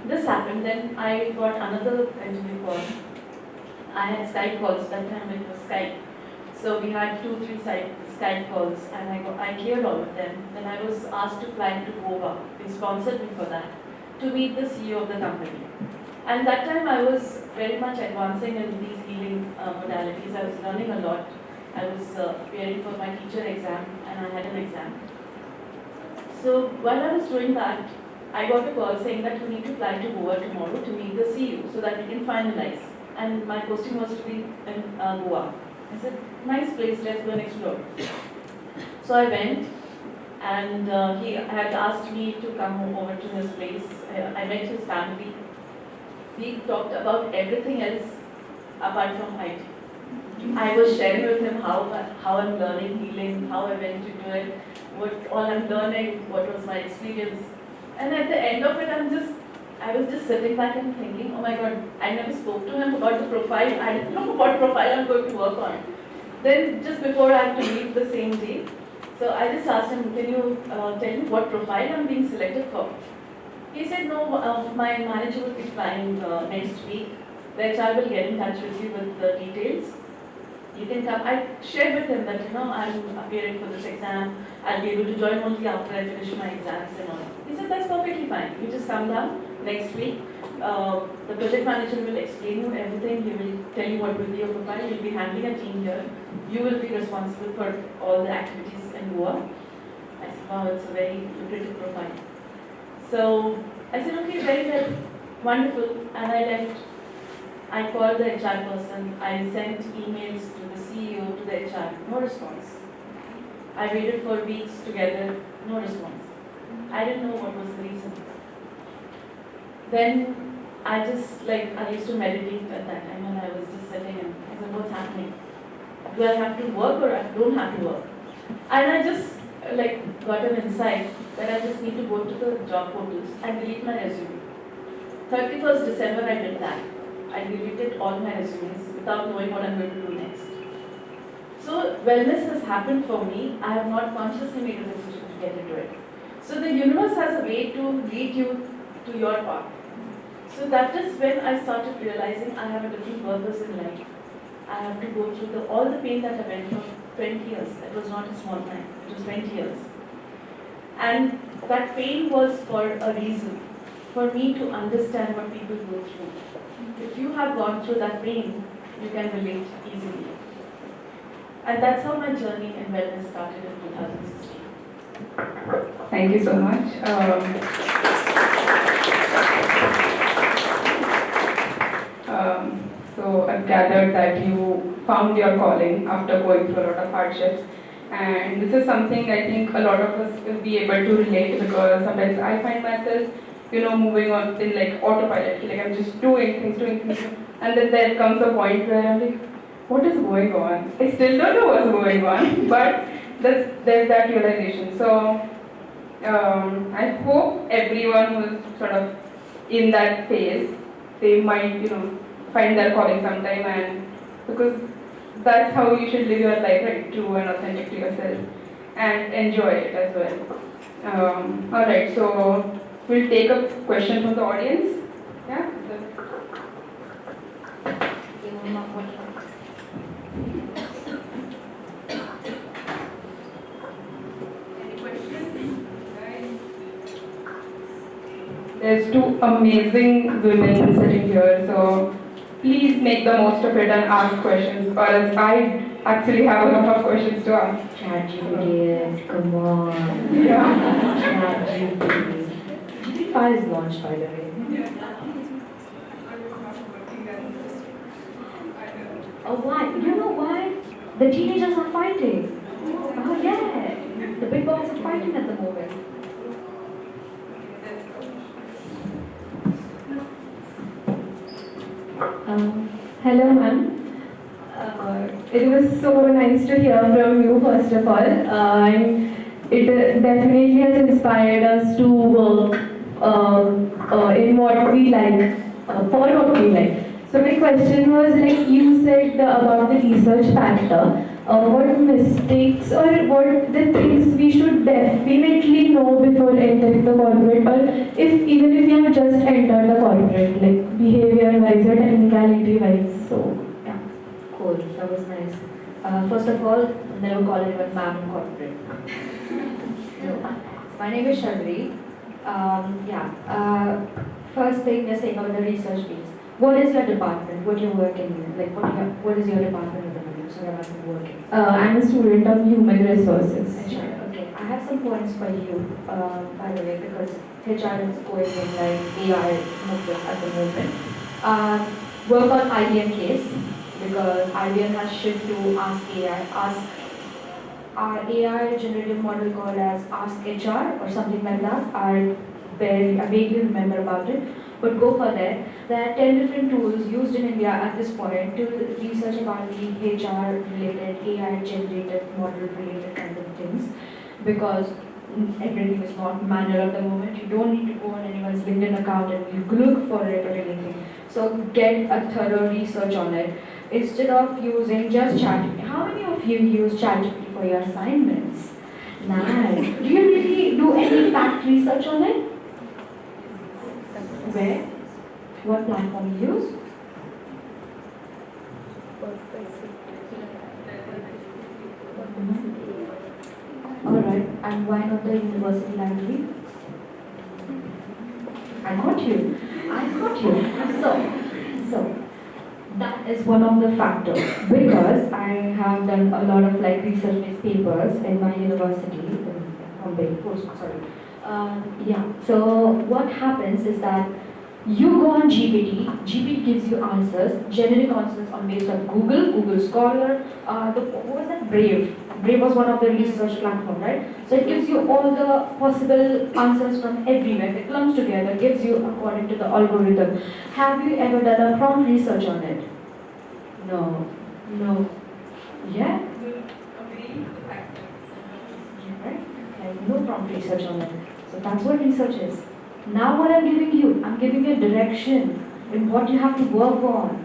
This happened, then I got another interview call. I had Skype calls, that time it was Skype. So we had 2-3 Skype calls, and I cleared all of them. Then I was asked to fly to Goa. They sponsored me for that, to meet the CEO of the company. And that time I was very much advancing in these healing modalities. I was learning a lot. I was preparing for my teacher exam, and I had an exam. So while I was doing that, I got a call saying that you need to fly to Goa tomorrow to meet the CEO so that we can finalize. And my posting was to be in Goa. I said, nice place, let's go and explore. So I went, and he had asked me to come over to his place. I met his family. We talked about everything else apart from IT. I was sharing with him how I'm learning healing, how I went to do it, what all I'm learning, what was my experience. And at the end of it, I was just sitting back and thinking, oh my God, I never spoke to him about the profile. I didn't know what profile I'm going to work on. Then just before I have to leave the same day, so I just asked him, can you tell me what profile I'm being selected for? He said, no, my manager will be flying next week. The HR will get in touch with you with the details. You can come. I shared with him that, I'm appearing for this exam. I'll be able to join only after I finish my exams and all. He said, that's perfectly fine. You just come down next week. The project manager will explain you everything. He will tell you what will be your profile. You'll be handling a team here. You will be responsible for all the activities in Goa. I said, wow, it's a very lucrative profile. So I said, okay, very well, wonderful. And I left. I called the HR person. I sent emails to the CEO, to the HR, no response. I waited for weeks together, no response. I didn't know what was the reason. Then I just like, I used to meditate at that time when I was just sitting and I said, what's happening? Do I have to work or I don't have to work? And I just like got an insight that I just need to go to the job portals and delete my resume. 31st December I did that. I deleted all my resumes without knowing what I'm going to do next. So wellness has happened for me. I have not consciously made a decision to get into it. So the universe has a way to lead you to your path. So that is when I started realizing I have a different purpose in life. I have to go through all the pain that I went through 20 years. It was not a small time. It was 20 years. And that pain was for a reason. For me to understand what people go through. If you have gone through that pain, you can relate easily. And that's how my journey in wellness started in 2016. Thank you so much. So I've gathered that you found your calling after going through a lot of hardships. And this is something I think a lot of us will be able to relate, because sometimes I find myself, moving on in like autopilot, like I'm just doing things. And then there comes a point where I'm like, what is going on? I still don't know what's going on, but there's that realization. So I hope everyone who's sort of in that phase, they might, find their calling sometime, and because that's how you should live your life, right? True and authentic to yourself, and enjoy it as well. Alright, so we'll take a question from the audience. Yeah? Any questions? Guys? There's two amazing women sitting here, so please make the most of it and ask questions, or else I actually have a lot of questions to ask. ChatGPT, come on. Yeah. ChatGPT. GPT-5 is launched, by the way. Yeah. I was not working as I don't know. Oh, why? You know why? The teenagers are fighting. Oh, yeah. The big boys are fighting at the moment. Hello, ma'am. It was so nice to hear from you, first of all. And it definitely has inspired us to work in what we like, for what we like. So my question was, like you said about the research factor, what mistakes or what the things we should definitely know before entering the corporate, or even if you have just entered the corporate, like behavior-wise or technicality-wise. So, yeah. Cool, that was nice. First of all, never call anyone ma'am in corporate. No. My name is Sharvaree. First thing you're saying about the research piece. What is your department? What you're working in? Like, what is your department at the moment? So I'm working. I'm a student of human resources. HR. Okay, I have some points for you, by the way, because HR is going in like AI movement at the moment. Work on IBM case, because IBM has shift to Ask AI. Our AI generative model called as Ask HR or something like that. I vaguely remember about it, but go for that. There are 10 different tools used in India at this point to research about the HR related, AI generated model related kind of things, because everything is not manual at the moment. You don't need to go on anyone's LinkedIn account and you look for it or anything. So get a thorough research on it instead of using just ChatGPT. How many of you use ChatGPT for your assignments? Nice. Do you really do any fact research on it? Where? What platform you use? Alright, and why not the university library? I got you. So that is one of the factors, because I have done a lot of like research-based papers in my university, so what happens is that you go on GPT gives you answers, generic answers on based on Google Scholar, what was that, Brave was one of the research platform, right? So it gives you all the possible answers from everywhere. It clumps together, gives you according to the algorithm. Have you ever done a prompt research on it? No. No. Yeah? Yeah, right? Like no prompt research on it. So that's what research is. Now what I'm giving you a direction in what you have to work on.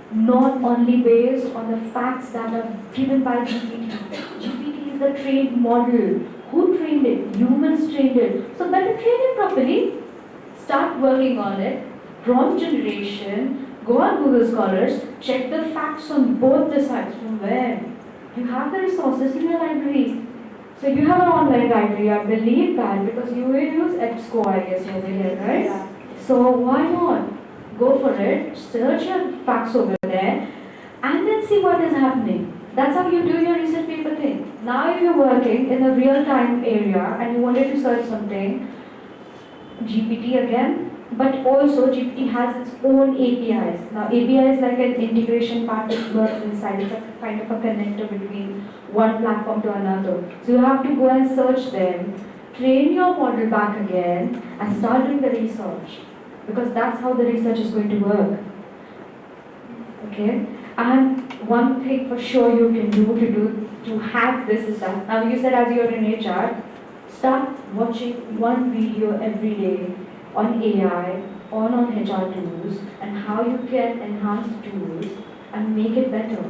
Not only based on the facts that are given by GPT. GPT is the trained model. Who trained it? Humans trained it. So better train it properly. Start working on it. Prompt generation. Go on Google Scholars. Check the facts on both the sides. From where? You have the resources in your library. So you have an online library, I believe that, because you will use EBSCO, I guess, over here, right? Yeah. So why not? Go for it, search your facts over there, and then see what is happening. That's how you do your research paper thing. Now if you're working in a real-time area and you wanted to search something, GPT again, but also GPT has its own APIs. Now API is like an integration part that works inside. It's a kind of a connector between one platform to another. So you have to go and search them, train your model back again, and start doing the research. Because that's how the research is going to work. Okay? And one thing for sure you can do to have this is that, now you said as you're in HR, start watching one video every day on AI, on HR tools, and how you can enhance the tools and make it better.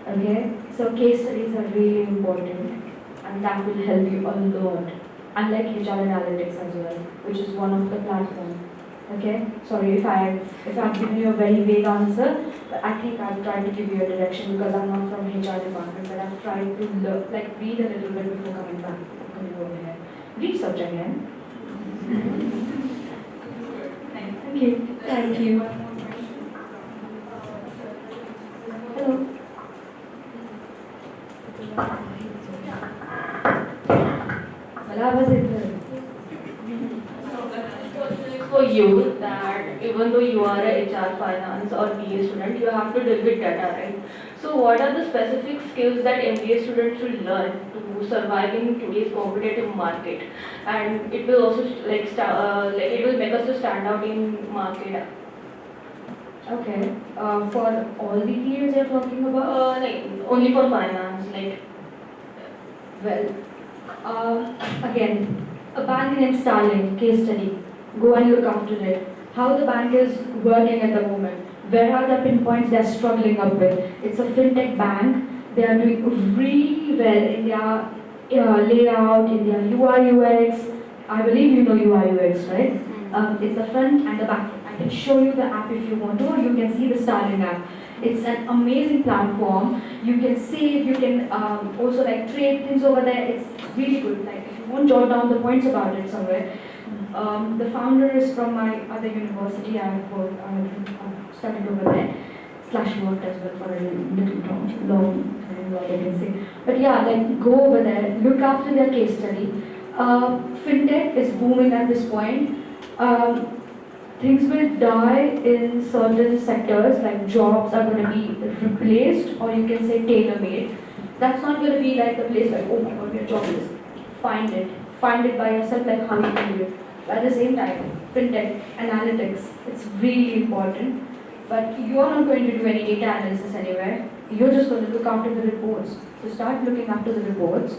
Okay? So case studies are really important, and that will help you a lot. Unlike HR analytics as well, which is one of the platforms. Okay, sorry if I've given you a very vague answer, but I think I've tried to give you a direction because I'm not from HR department, but I've tried to read a little bit before coming over here. Research again. Thank you. Thank you. Hello. Well, I was in For you, that even though you are a HR, finance or BA student, you have to deal with data, right? So what are the specific skills that MBA students should learn to survive in today's competitive market? And it will also it will make us to stand out in market. Okay. For all the fields you're talking about? Only for finance, Well, again, a bank in Starling case study. Go and look after it. How the bank is working at the moment. Where are the pinpoints they're struggling up with? It's a fintech bank. They are doing really well in their layout, in their UI UX. I believe you know UI UX, right? It's the front and the back. I can show you the app if you want to, or you can see the Starling app. It's an amazing platform. You can save, you can also trade things over there. It's really good. If you won't jot down the points about it somewhere. The founder is from my other university. I've studied over there. /worked as well for a little long time, what I can say. But yeah, go over there, look after their case study. Fintech is booming at this point. Things will die in certain sectors, like jobs are going to be replaced, or you can say tailor-made. That's not going to be like the place oh my god, your job is. Find it by yourself, how you can do it. At the same time, fintech, analytics, it's really important. But you're not going to do any data analysis anywhere. You're just going to look after the reports. So start looking after the reports.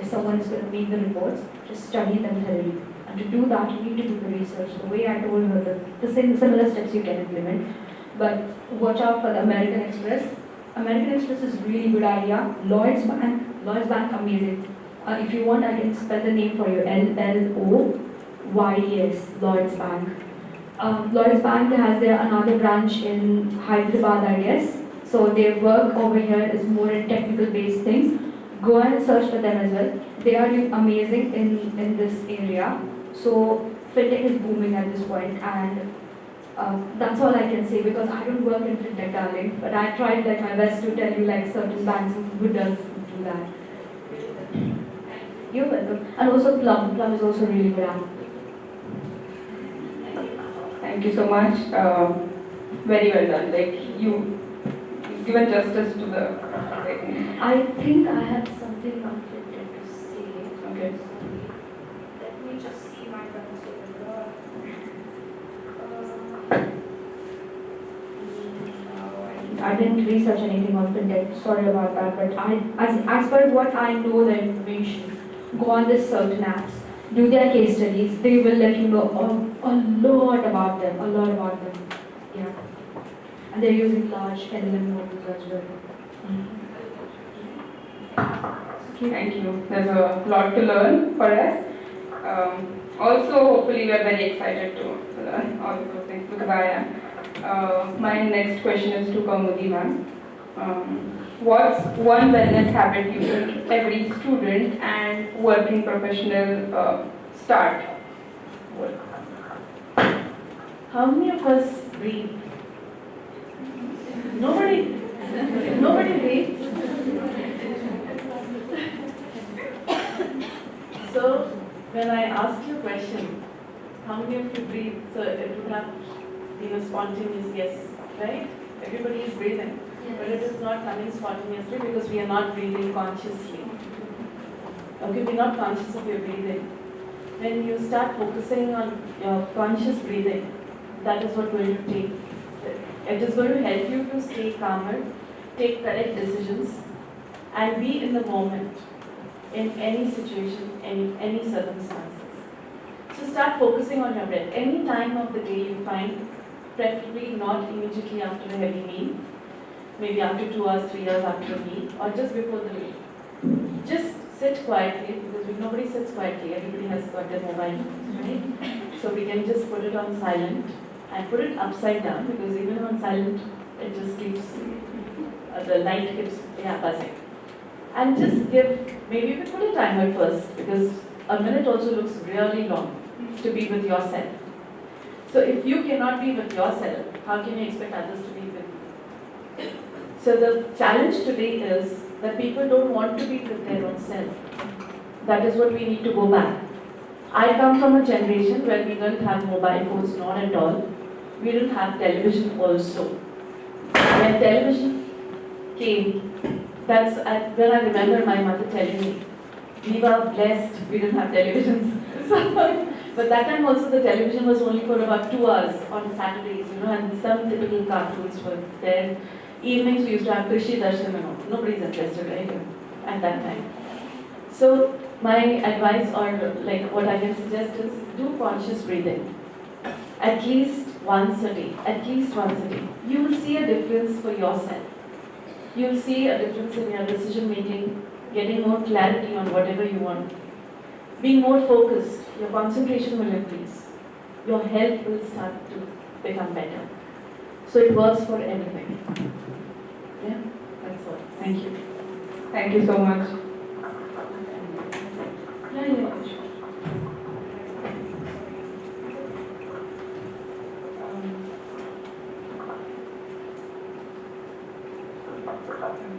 If someone is going to make the reports, just study them thoroughly. And to do that, you need to do the research. The way I told her, the similar steps you can implement. But watch out for the American Express. American Express is a really good idea. Lloyd's Bank, amazing. If you want, I can spell the name for you. LLOYDS, Lloyd's Bank. Lloyd's Bank has another branch in Hyderabad, I guess. So their work over here is more in technical based things. Go and search for them as well. They are doing amazing in this area. So fintech is booming at this point, and that's all I can say because I don't work in fintech, darling. But I tried my best to tell you certain banks who does do that. You're welcome. And also Plum is also really good app. Thank you so much. Very well done. You've given justice to the something. I think I have something conflicted to say. Okay. Sorry. Let me just see my notes over there. No, I didn't research anything on fintech. Sorry about that. But as per what I know, the information, go on this certain apps, do their case studies. They will let you know a lot about them. A lot about them. Yeah. And they're using large LLM models as well. Thank you. There's a lot to learn for us. Also, hopefully, we are very excited to learn all of those things because I am. My next question is to Kaumudee ma'am. What's one wellness habit you think every student and working professional start with? How many of us breathe? Nobody breathes. So when I asked you a question, how many of you breathe? So it would have been a spontaneous yes, right? Everybody is breathing, but it is not coming spontaneously because we are not breathing consciously. Okay, we're not conscious of your breathing. When you start focusing on your conscious breathing, that is what going to take. It is going to help you to stay calmer, take correct decisions, and be in the moment in any situation, any circumstances. So start focusing on your breath. Any time of the day you find, preferably not immediately after a heavy meal, maybe after 2 hours, 3 hours after a meal, or just before the meal. Just sit quietly, because nobody sits quietly, everybody has got their mobile, right? So we can just put it on silent and put it upside down, because even on silent, it just keeps, the light keeps buzzing. And just give, maybe you can put a timer first, because a minute also looks really long to be with yourself. So if you cannot be with yourself, how can you expect others to be with you? So the challenge today is that people don't want to be with their own self. That is what we need to go back. I come from a generation where we didn't have mobile phones, not at all. We didn't have television also. When television came, that's when I remember my mother telling me, we were blessed, we didn't have televisions. But that time also the television was only for about 2 hours on Saturdays, and some typical cartoons were there. Evenings we used to have Krishi Darshan and all. Nobody's interested, right? At that time. So my advice, or like what I can suggest, is do conscious breathing. At least once a day. At least once a day. You will see a difference for yourself. You will see a difference in your decision making, getting more clarity on whatever you want. Being more focused, your concentration will increase. Your health will start to become better. So it works for everything. Yeah, that's all. Thank you. Thank you so much. Yeah.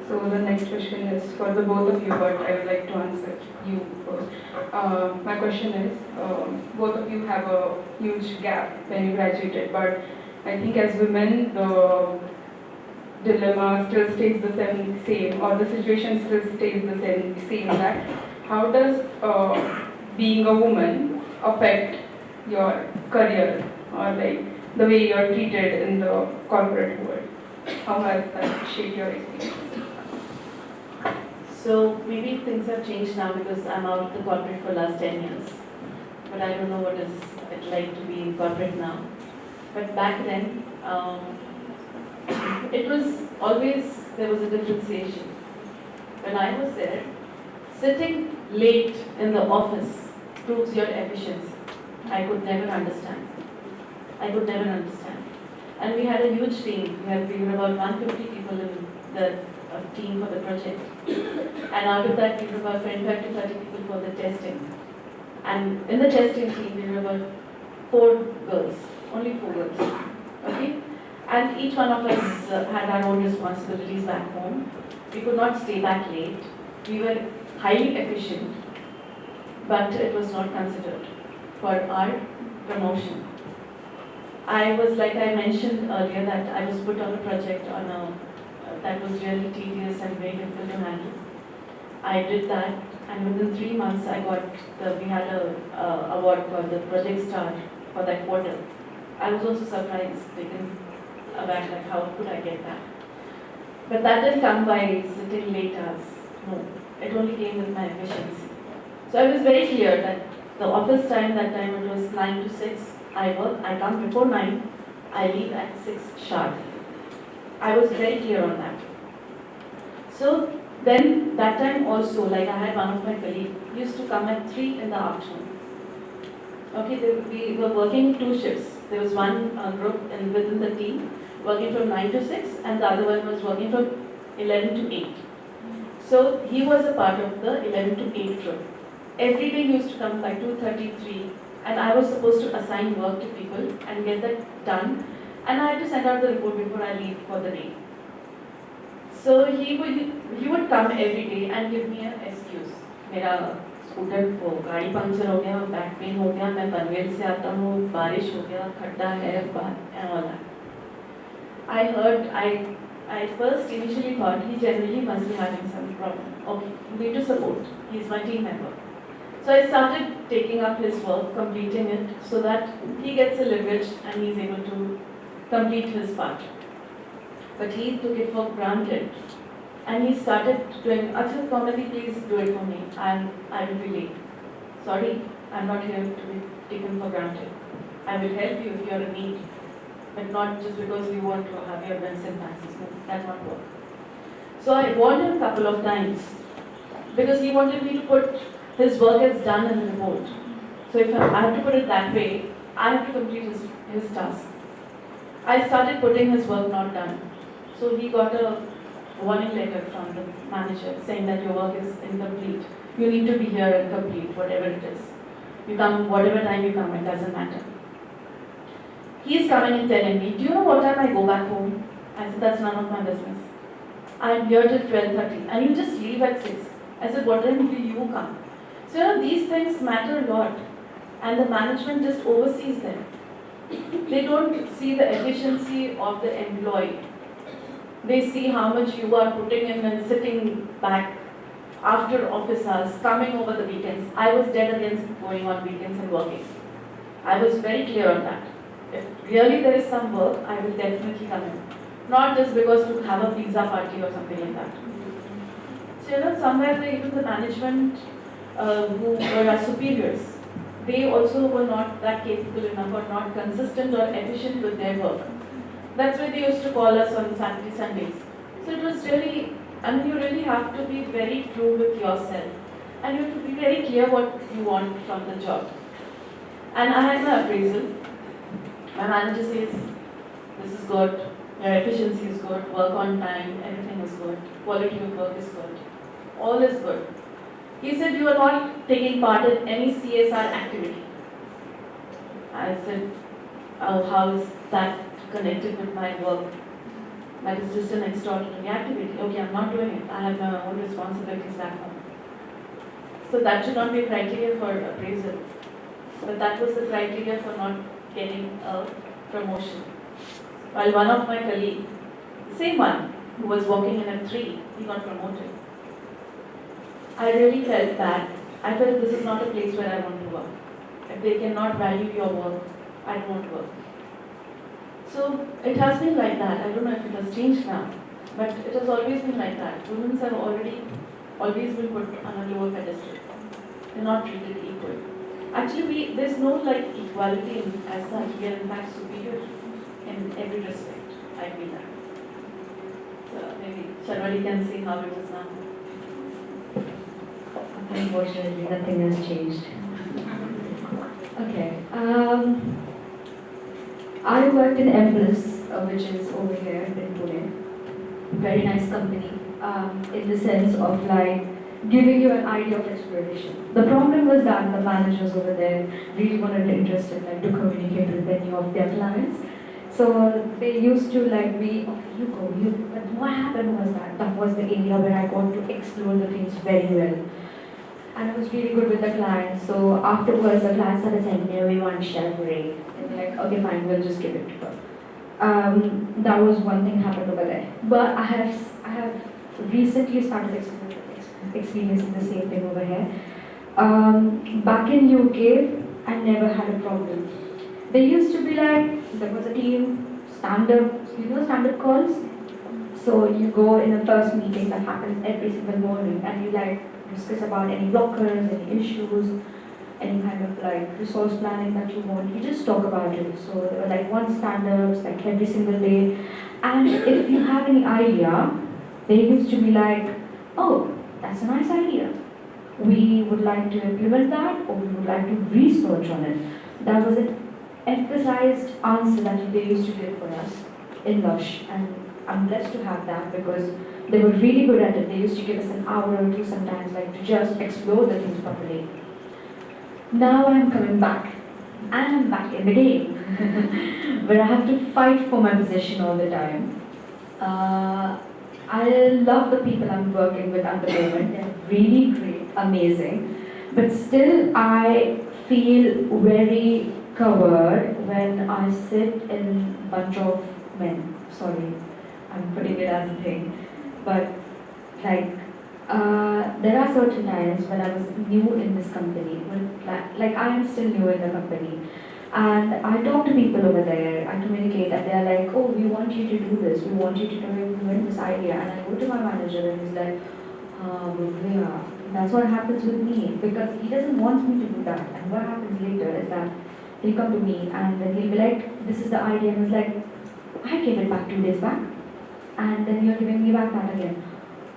So the next question is for the both of you, but I would like to answer you first. My question is, both of you have a huge gap when you graduated, but I think as women, the dilemma still stays the same, or the situation still stays the same. That how does being a woman affect your career, or like the way you are treated in the corporate world? How has that shaped your experience? So maybe things have changed now because I'm out of the corporate for the last 10 years. But I don't know what it's like to be in corporate now. But back then, it was always, there was a differentiation. When I was there, sitting late in the office proves your efficiency. I could never understand. And we had a huge team. We were about 150 people in the team for the project. And out of that, we were about 25 to 30 people for the testing. And in the testing team, we were about 4 girls, only 4 girls. Okay? And each one of us had our own responsibilities back home. We could not stay back late. We were highly efficient, but it was not considered for our promotion. I was, like I mentioned earlier, that I was put on a project on a that was really tedious and very difficult to handle. I did that, and within 3 months we had a award called the Project Star for that quarter. I was also surprised, taken aback, like how could I get that? But that didn't come by sitting late hours. No, it only came with my efficiency. So I was very clear that the office time, that time it was 9 to 6. I work, I come before 9, I leave at 6 sharp. I was very clear on that. So then that time also, like I had one of my colleagues used to come at 3 in the afternoon. Okay, we were working 2 shifts. There was one group within the team working from 9 to 6, and the other one was working from 11 to 8. So he was a part of the 11 to 8 group. Every day he used to come by 2:33, and I was supposed to assign work to people and get that done, and I had to send out the report before I leave for the day. So he would come every day and give me an excuse. मेरा scooter को गाड़ी puncture हो गया, back pain हो गया, मैं पनवेल से आता हूँ, बारिश हो गया, खड्डा है, and all that. I first initially thought he generally must be having some problem. Okay, we need to support. He's my team member. So I started taking up his work, completing it, so that he gets a leverage and he's able to complete his part. But he took it for granted. And he started doing, Acha, Kaumudee, please do it for me. I will be late. Sorry, I'm not here to be taken for granted. I will help you if you're in need. But not just because we want to have your rents and taxes. No, that won't work. So I warned him a couple of times because he wanted me to put his work as done in the report. So if I have to put it that way, I have to complete his task. I started putting his work not done. So he got a warning letter from the manager saying that your work is incomplete. You need to be here and complete whatever it is. You come, whatever time you come, it doesn't matter. He's coming and telling me, do you know what time I go back home? I said, that's none of my business. I'm here till 12:30 and you just leave at 6. I said, what time will you come? So these things matter a lot and the management just oversees them. They don't see the efficiency of the employee. They see how much you are putting in and sitting back after office hours, coming over the weekends. I was dead against going on weekends and working. I was very clear on that. If really there is some work, I will definitely come in. Not just because to have a pizza party or something like that. So somewhere even the management who were our superiors, they also were not that capable enough or not consistent or efficient with their work. That's why they used to call us on Saturday, Sundays. So it was really, you really have to be very true with yourself. And you have to be very clear what you want from the job. And I had my appraisal. My manager says, this is good, your efficiency is good, work on time, everything is good, quality of work is good, all is good. He said, you are not taking part in any CSR activity. I said, oh, how is that connected with my work? That is just an extraordinary activity. Okay, I'm not doing it. I have my own responsibilities back home. So that should not be a criteria for appraisal. But that was the criteria for not getting a promotion. While one of my colleagues, same one, who was working in a 3, he got promoted. I really felt bad. I felt this is not a place where I want to work. If they cannot value your work, I won't work. So it has been like that. I don't know if it has changed now, but it has always been like that. Women have always been put on a lower pedestal. They're not treated equal. Actually, there's no equality as such. We are in fact superior in every respect. I feel that. So maybe Sharvaree can see how it is now. Unfortunately, nothing has changed. Okay. I worked in Empress, which is over here in Pune. Very nice company, in the sense of giving you an idea of exploration. The problem was that the managers over there really weren't interested to communicate with any of their clients. So they used to be, okay, you go. But what happened was that was the area where I got to explore the things very well. And I was really good with the clients. So afterwards, the clients started saying, no, we want Sharvaree. And they're like, okay, fine, we'll just give it to her. That was one thing happened over there. But I have recently started experiencing the same thing over here. Back in UK, I never had a problem. They used to be like, there was a team, stand-up calls. So you go in a first meeting that happens every single morning and you like discuss about any blockers, any issues, any kind of like resource planning that you want. You just talk about it. So there were like one stand-ups like every single day. And if you have any idea, they used to be like, oh, that's a nice idea. We would like to implement that, or we would like to research on it. That was an emphasized answer that they used to give for us in Lush, and I'm blessed to have that because they were really good at it. They used to give us an hour or two sometimes, like to just explore the things properly. Now I'm coming back, and I'm back in the game, where I have to fight for my position all the time. I love the people I'm working with at the moment. They're really great, amazing. But still, I feel very covered when I sit in a bunch of men. Sorry, I'm putting it as a thing. But like, there are certain times when I was new in this company, like I am still new in the company. And I talk to people over there, I communicate, and they're like, oh, we want you to do this, we want you to implement this idea. And I go to my manager and he's like, yeah, that's what happens with me, because he doesn't want me to do that. And what happens later is that he'll come to me and then he'll be like, this is the idea. And he's like, I gave it back 2 days back. And then you're giving me back that again.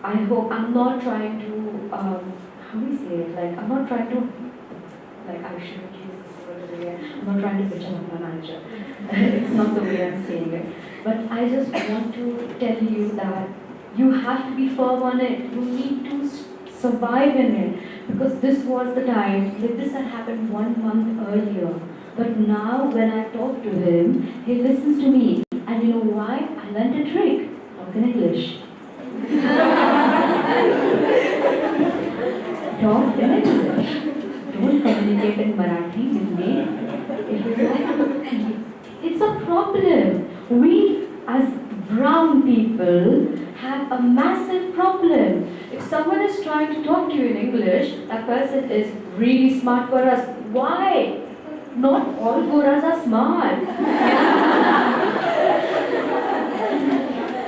I hope I'm not trying to, how do we say it? Like, I'm not trying to, like, I shouldn't use this word again. I'm not trying to bitch about my manager. It's not the way I'm saying it. But I just want to tell you that you have to be firm on it. You need to survive in it. Because this was the time, like this had happened 1 month earlier. But now when I talk to him, he listens to me. And you know why? I learned a trick. Talk in English. Talk in English. Don't communicate in Marathi with me. It's a problem. We as brown people have a massive problem. If someone is trying to talk to you in English, that person is really smart for us. Why? Not all Goras are smart.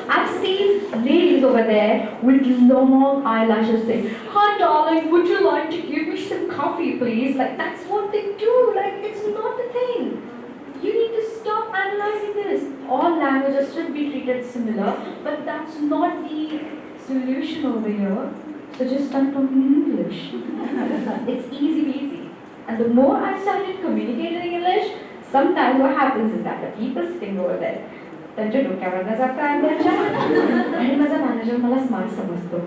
I've seen ladies over there with long eyelashes saying, hi darling, would you like to give me some coffee please? Like that's what they do, like it's not a thing. You need to stop analyzing this. All languages should be treated similar, but that's not the solution over here. So just start talking English. It's easy peasy. And the more I started communicating English, sometimes what happens is that the people sitting over there, त्यांच्या डोक्यावर जात काय त्यांच्या आणि माझा manager मला smart समजतो.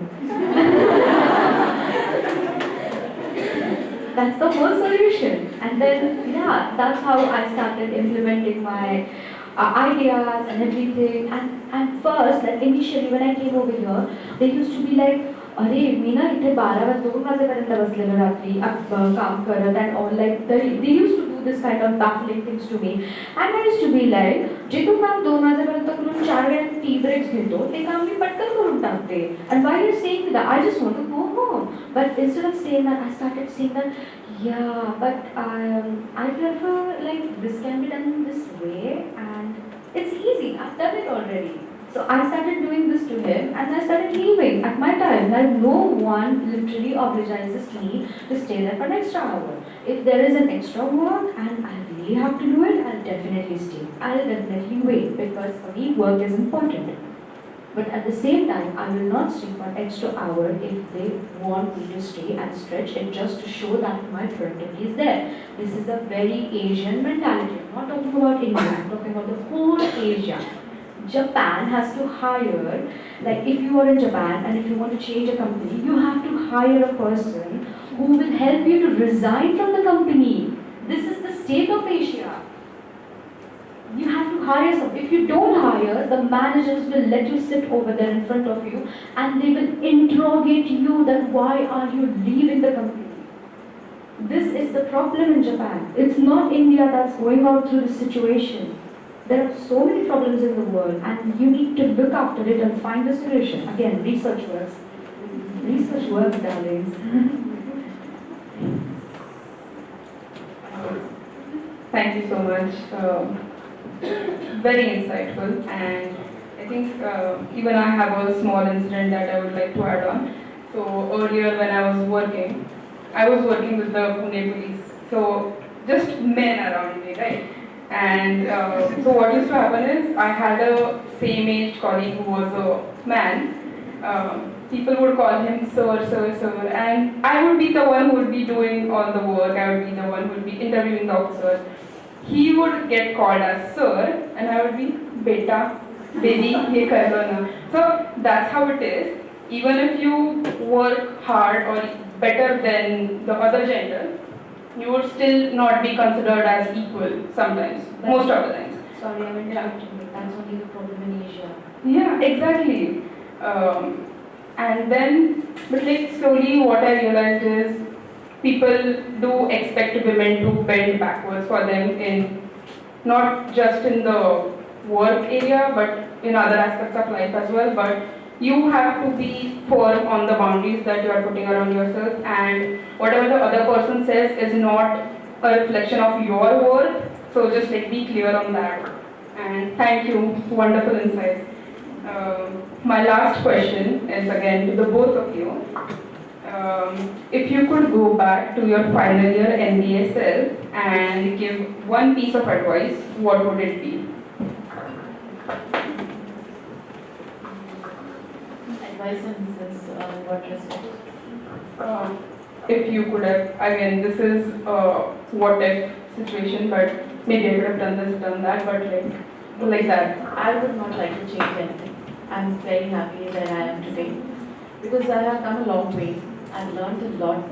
That's the whole solution. And then, yeah, that's how I started implementing my ideas and everything. And first, like initially when I came over here, they used to be like, अरे मी ना इथे 12 वाजेपर्यंत बसलेलो रात्री काम करत and all like they used to do this kind of baffling things to me and I used to be like जे तू काम 2 वाजेपर्यंत करून 4 वेळा टी ब्रेक्स घेतो ते काम मी पटकन करून टाकते and why you saying that I just want to go home but instead of saying that I started saying that yeah but I prefer like this can be done this way and it's easy I've done it already. So I started doing this to him and I started leaving at my time. Like no one literally obliges me to stay there for an extra hour. If there is an extra work and I really have to do it, I'll definitely stay. I'll definitely wait because for me work is important. But at the same time, I will not stay for an extra hour if they want me to stay and stretch it just to show that my productivity is there. This is a very Asian mentality. I'm not talking about India, I'm talking about the whole Asia. Japan has to hire, like if you are in Japan and if you want to change a company, you have to hire a person who will help you to resign from the company. This is the state of Asia. You have to hire someone. If you don't hire, the managers will let you sit over there in front of you and they will interrogate you that why are you leaving the company. This is the problem in Japan. It's not India that's going out through the situation. There are so many problems in the world, and you need to look after it and find a solution. Again, research works. Research works, darlings. Thank you so much. Very insightful, and I think even I have a small incident that I would like to add on. So earlier when I was working with the Pune police. So just men around me, right? And so what used to happen is I had a same-age colleague who was a man. People would call him sir, sir, sir, and I would be the one who would be doing all the work. I would be the one who would be interviewing the officers. He would get called as sir, and I would be beta, baby, ye kar lo na. So that's how it is. Even if you work hard or better than the other gender, you would still not be considered as equal sometimes, most of the times. Sorry, I interrupted you. That's only the problem in Asia. Yeah, exactly. And then, but like slowly what I realized is people do expect women to bend backwards for them in, not just in the work area, but in other aspects of life as well. But you have to be firm on the boundaries that you are putting around yourself, and whatever the other person says is not a reflection of your worth. So just like be clear on that. And thank you, wonderful insights. My last question is again to the both of you. If you could go back to your final year MBA self and give one piece of advice, what would it be? Advice in this, what respect? If you could have, again, this is what if situation, but maybe I could have done this, done that, but like that. I would not like to change anything. I'm very happy where I am today because I have come a long way. I've learned a lot,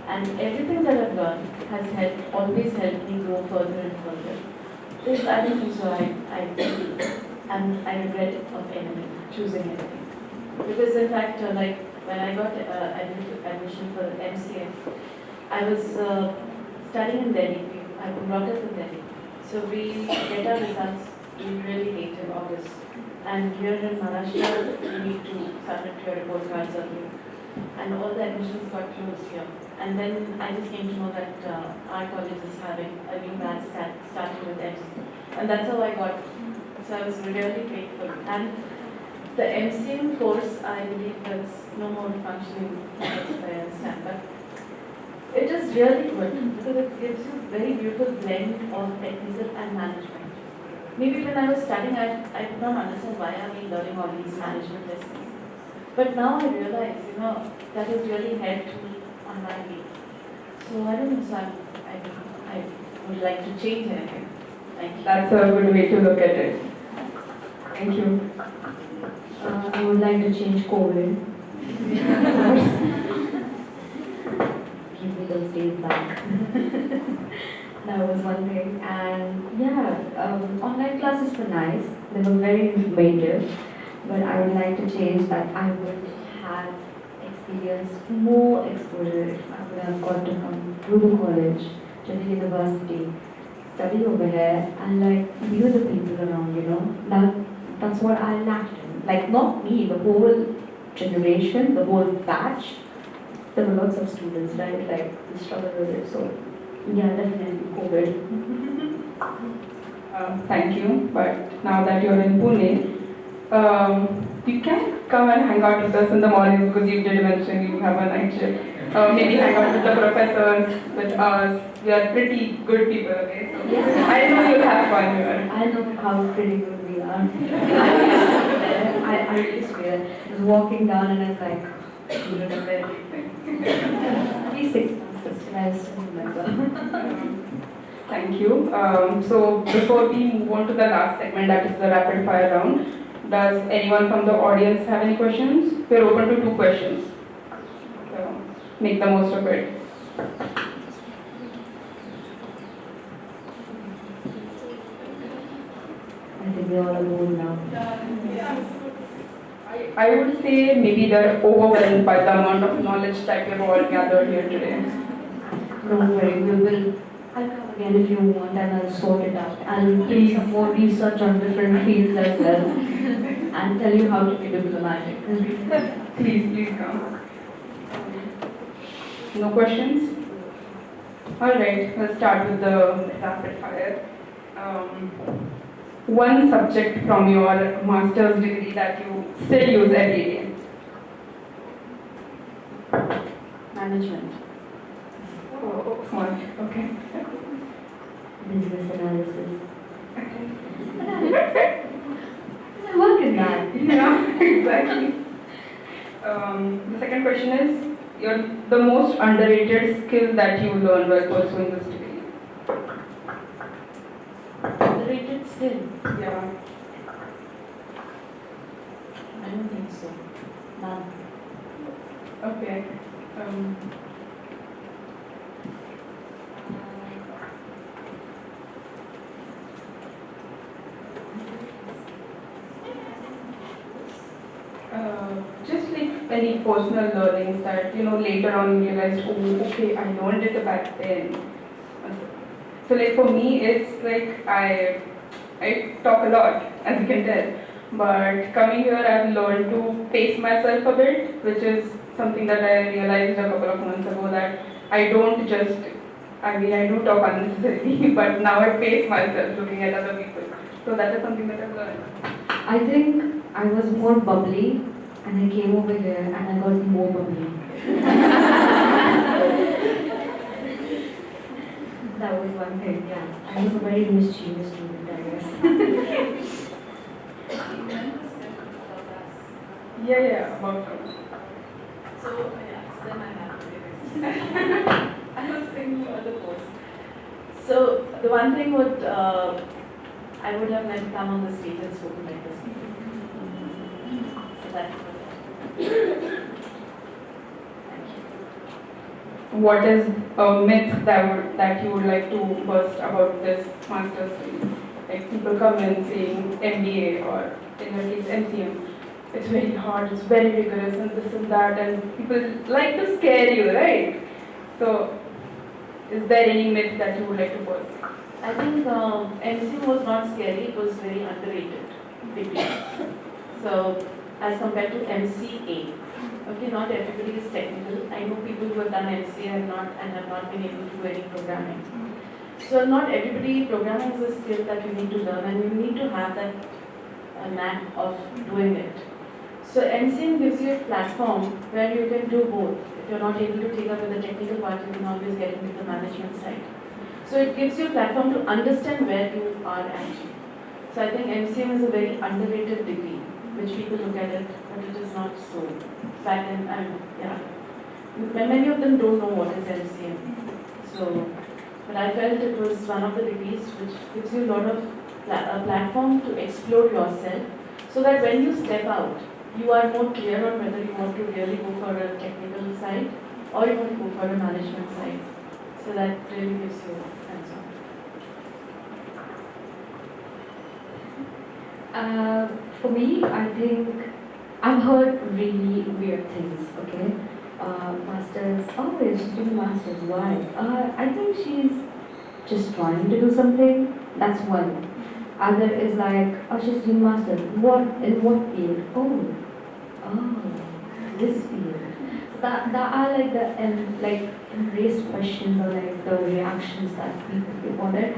and everything that I've learned has always helped me grow further and further. This I don't think so. I regret of anything, choosing anything. Because in fact, like when I got admission for MCA, I was studying in Delhi. I was brought up in Delhi. So we get our results really late in August. And here in Maharashtra, we need to submit your report cards early. And all the admissions got closed here. And then I just came to know that our college is having a new batch starting with MCA. And that's how I got. So I was really grateful. And the MCA course, I believe that's no more functioning, as I understand. But it is really good because it gives you a very beautiful blend of technical and management. Maybe when I was studying, I did not understand why are we learning all these management lessons. But now I realize, that has really helped me on my way. So I don't know, so I would like to change anything. Thank you. That's a good way to look at it. Thank you. I would like to change COVID. Give me those days back. That was one thing. And yeah, online classes were nice. They were very informative. But I would like to change that. I would have experienced more exposure if I would have got to come through the college, to the university, study over here, and like be with the people around, That's what I lacked in. Like not me, the whole generation, the whole batch. There were lots of students, right? Like we struggled with it. So yeah, definitely COVID. Thank you. But now that you're in Pune, you can come and hang out with us in the morning because you did mention you have a night shift. Maybe hang out with the professors, with us. We are pretty good people, okay? So Yeah. I know you'll have fun here. I know how pretty good we are. I used to be there. I was walking down and I was like, you remember everything. 6 months, I still remember. Thank you. So before we move on to the last segment, that is the rapid fire round, does anyone from the audience have any questions? We're open to 2 questions. So make the most of it. I think we're all alone now. I would say maybe they're overwhelmed by the amount of knowledge that we've all gathered here today. Don't worry, we will. I'll cover again if you want, and I'll sort it out. I'll do some more research on different fields as well, and tell you how to be diplomatic. Please come. No questions? Alright, let's start with the rapid fire. One subject from your master's degree that you still use every day. Management, Oh, smart. Okay. business analysis. I work in that. Yeah, exactly. The second question is the most underrated skill that you learned while pursuing this degree. Underrated skill? Yeah. I don't think so. None. Okay. Just like any personal learnings that later on you realized, oh, okay, I learned it back then. So like for me, it's like I talk a lot, as you can tell. But coming here, I've learned to pace myself a bit, which is something that I realized a couple of months ago, that I don't just, I do talk unnecessarily, but now I pace myself looking at other people. So that is something that I've learned. I think I was more bubbly, and I came over here and I got more bubbly. That was one thing, yeah. I was a very mischievous student, I guess. Yeah, about So then I have to I was thinking about the post. So the one thing would, I would have never come on the stage and spoken like this. So that. Thank you. What is a myth that you would like to burst about this master's degree? Like people come in saying MBA or in your case MCM. It's very hard, it's very rigorous and this and that, and people like to scare you, right? So, is there any myth that you would like to burst? I think MCM was not scary, it was very underrated degree. So, as compared to MCA, okay, not everybody is technical. I know people who have done MCA have not been able to do any programming. So, not everybody, programming is a skill that you need to learn, and you need to have that knack of doing it. So MCM gives you a platform where you can do both. If you're not able to take up with the technical part, you can always get into the management side. So it gives you a platform to understand where you are at. So I think MCM is a very underrated degree, which people look at it, but it is not so. Back then, many of them don't know what is MCM. So, but I felt it was one of the degrees which gives you a lot of a platform to explore yourself, so that when you step out, you are more clear on whether you want to really go for a technical side or you want to go for a management side. So that really gives you hands-on. For me, I think I've heard really weird things, okay? Masters, oh, she's doing masters, why? I think she's just trying to do something, that's one. Other is like, oh, she's doing masters, in what field? Oh, this field. So that are like the embraced questions or like the reactions that people give on it.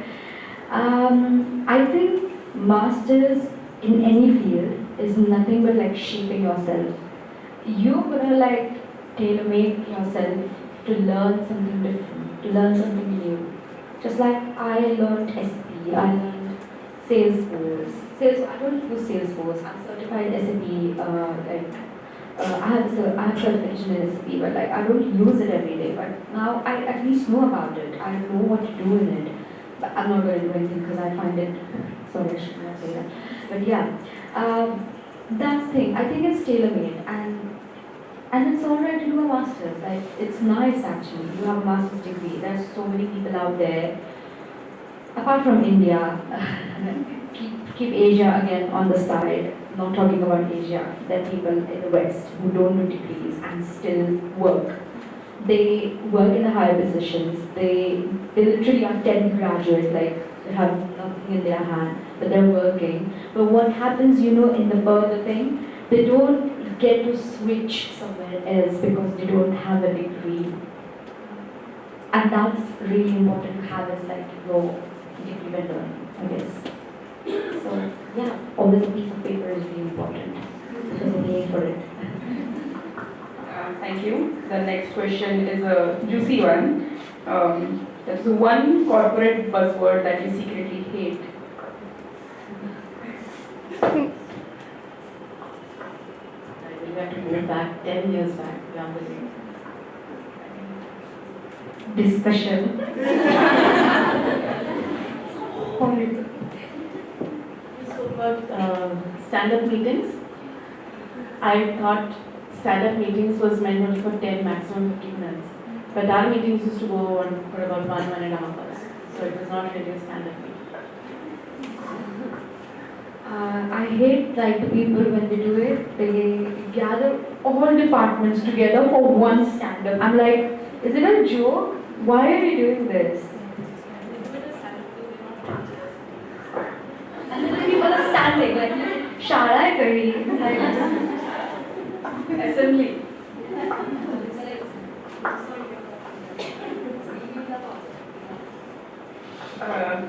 I think masters in any field is nothing but like shaping yourself. You're gonna like tailor-make yourself to learn something different, to learn something new. Just like I learned SP, I learned Salesforce. I don't use Salesforce. I'm certified SAP. I have certification in SAP, but like I don't use it every day. But now I at least know about it. I know what to do in it. But I'm not going to do anything because I find it. Sorry, I should not say that. But yeah, that's the thing. I think it's tailor-made, and it's alright to do a master's. Like it's nice actually. You have a master's degree. There's so many people out there. Apart from India, keep Asia again on the side. Not talking about Asia. There are people in the West who don't do degrees and still work. they work in the higher positions. They literally are 10 graduate, like they have nothing in their hand, but they're working. But what happens, in the further thing, they don't get to switch somewhere else because they don't have a degree. And that's really important to have as like your degree vendor, I guess. So yeah, always a piece of paper is really important because you pay for it. Thank you. The next question is a juicy one. That's one corporate buzzword that you secretly hate. We have to go back 10 years back. Discussion. We spoke about stand-up meetings. I thought stand-up meetings was meant only for 10, maximum 15 minutes. But our meetings used to go on for about 1.5 hours. So it was not really a stand-up meeting. I hate like the people when they do it, they gather all departments together for one stand-up. I'm like, is it a joke? Why are you doing this? And then the people are standing like, Shara kari, like assembly.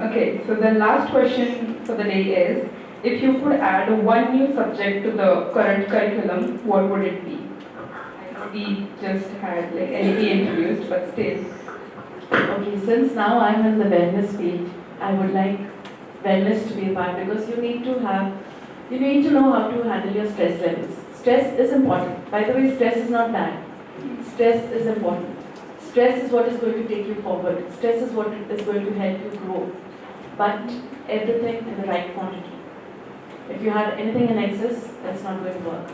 Okay, so the last question for the day is, if you could add one new subject to the current curriculum, what would it be? I know we just had like NEP introduced, but still. Okay, since now I'm in the wellness field, I would like wellness to be a part because you need to know how to handle your stress levels. Stress is important. By the way, stress is not bad. Stress is important. Stress is what is going to take you forward. Stress is what is going to help you grow. But everything in the right quantity. If you have anything in excess, that's not going to work.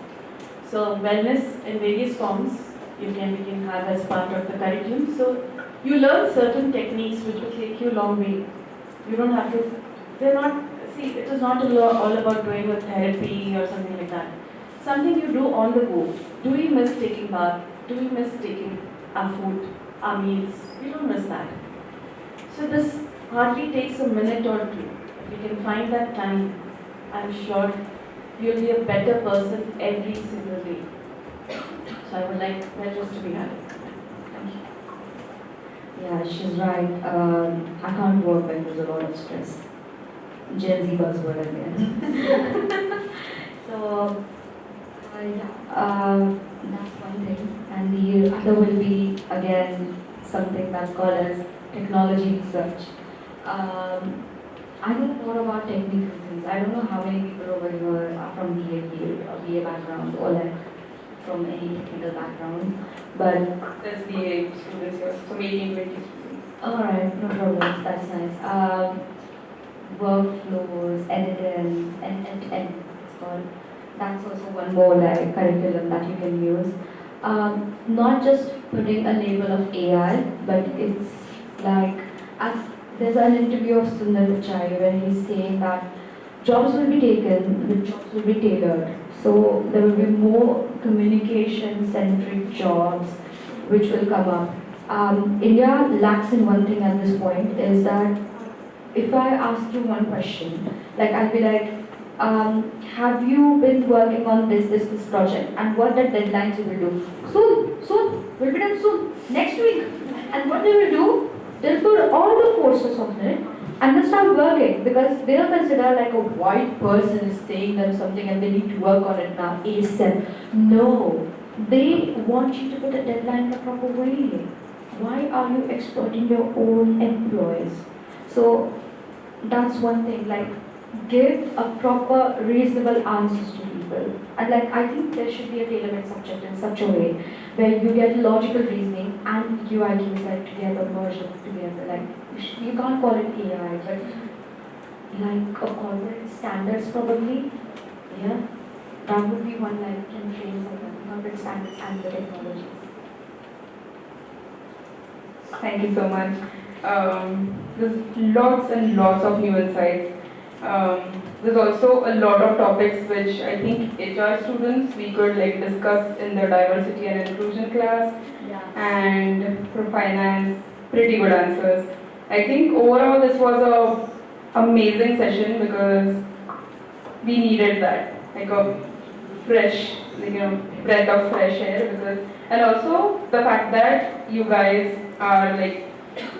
So wellness in various forms we can have as part of the curriculum. So you learn certain techniques which will take you a long way. You don't have to, it is not all about doing a therapy or something like that. Something you do on the go. Do we miss taking bath? Do we miss taking our food, our meals? We don't miss that. So this hardly takes a minute or two. If you can find that time, I'm sure you'll be a better person every single day. So I would like wellness to be added. Thank you. Yeah, she's right. I can't work when there's a lot of stress. Gen Z buzzword again. So, that's one thing. And the other will be, again, something that's called as technology research. I know more about technical things. I don't know how many people over here are from BA background or like from any technical background, but There's BA students here, so maybe 20 students. alright, no problem, that's nice. Workflows, editing, and it's called. That's also one more like curriculum that you can use. Not just putting a label of AI, but it's like, there's an interview of Sundar Pichai where he's saying that jobs will be taken, the jobs will be tailored. So there will be more communication-centric jobs which will come up. India lacks in one thing at this point is that if I ask you one question, like I'll be like, have you been working on this project and what the deadlines you will do? Soon, will be done soon, next week. And what they will do, they'll put all the forces on it and then start working because they don't consider like a white person is saying them something and they need to work on it now ASAP. No, they want you to put a deadline in the proper way. Why are you exploiting your own employees? So that's one thing, like give a proper reasonable answers to people. And like I think there should be a tailor-made subject in such a way where you get logical reasoning and UIQs like together, merged together. Like you can't call it AI, but like a corporate standards probably. Yeah, that would be one like can train someone, corporate standards and the technologies. Thank you so much. There's lots and lots of new insights. there's also a lot of topics which I think HR students we could like discuss in the diversity and inclusion class. And for finance, pretty good answers. I think overall this was a amazing session because we needed that, like a fresh, breath of fresh air. Because, and also the fact that you guys are like,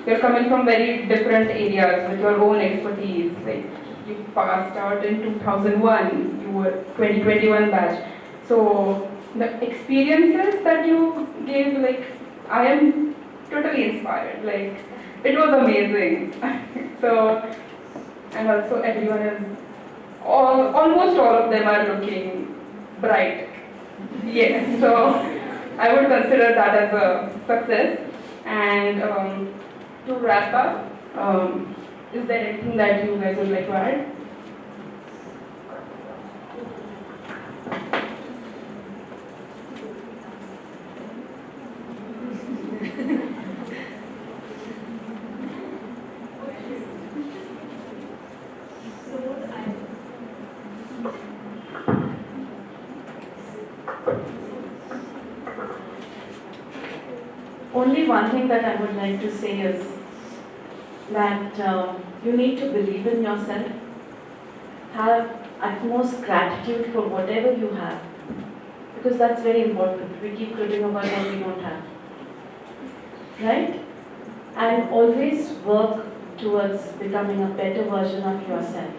you're coming from very different areas with your own expertise. Like you passed out in 2001, you were 2021 batch. So the experiences that you gave, like I am totally inspired. Like it was amazing. So, and also everyone is, almost all of them are looking bright. Yes, so I would consider that as a success. And to wrap up, is there anything that you guys would like to add? Only one thing that I would like to say is that you need to believe in yourself, have utmost gratitude for whatever you have, because that's very important. We keep cribbing about what we don't have, right? And always work towards becoming a better version of yourself.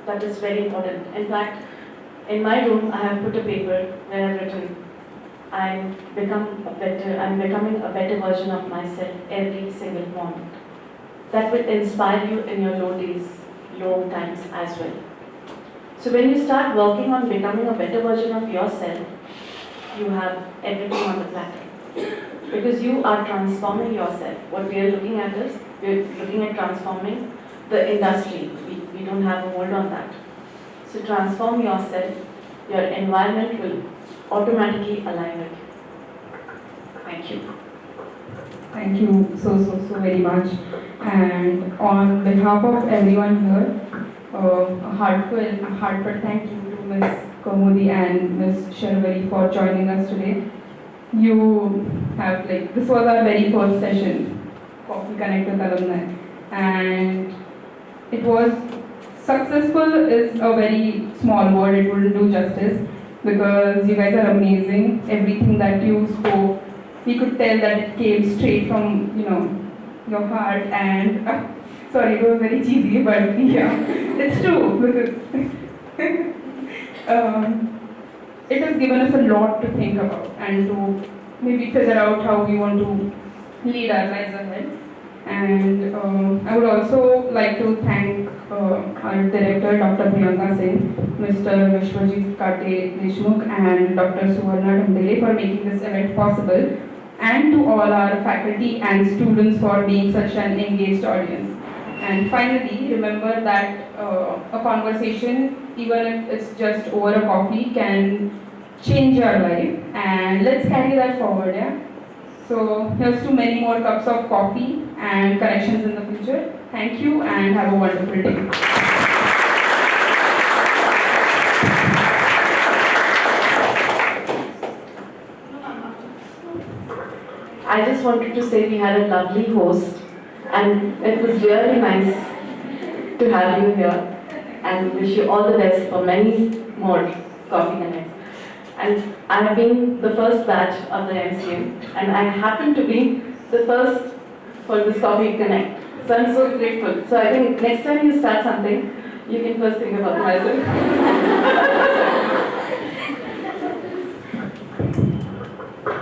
That is very important. In fact, in my room I have put a paper where I've written, I'm becoming a better version of myself every single moment. That will inspire you in your low days, low times as well. So when you start working on becoming a better version of yourself, you have everything on the platter. Because you are transforming yourself. What we are looking at is, we are looking at transforming the industry. We don't have a hold on that. So transform yourself, your environment will automatically align with you. Thank you. Thank you so very much. And on behalf of everyone here, a heartfelt thank you to Ms. Kaumudee and Ms. Sharvaree for joining us today. You have this was our very first session, Coffee Connect with Alumnae, and it was successful is a very small word, it wouldn't do justice, because you guys are amazing. Everything that you spoke, we could tell that it came straight from, your heart. And sorry, it was very cheesy, but yeah, it's true. Because it has given us a lot to think about and to maybe figure out how we want to lead our lives ahead. And I would also like to thank our director, Dr. Priyanka Singh, Mr. Vishwajit Kate Deshmukh, and Dr. Suvarna Dandele for making this event possible, and to all our faculty and students for being such an engaged audience. And finally, remember that a conversation, even if it's just over a coffee, can change your life, and let's carry that forward, yeah? So here's to many more cups of coffee and connections in the future. Thank you and have a wonderful day. I just wanted to say we had a lovely host, and it was really nice to have you here, and wish you all the best for many more coffee connects. And I have been the first batch of the MCM, and I happen to be the first for this Coffee Connect. So I'm so grateful. So I think next time you start something, you can first think about myself.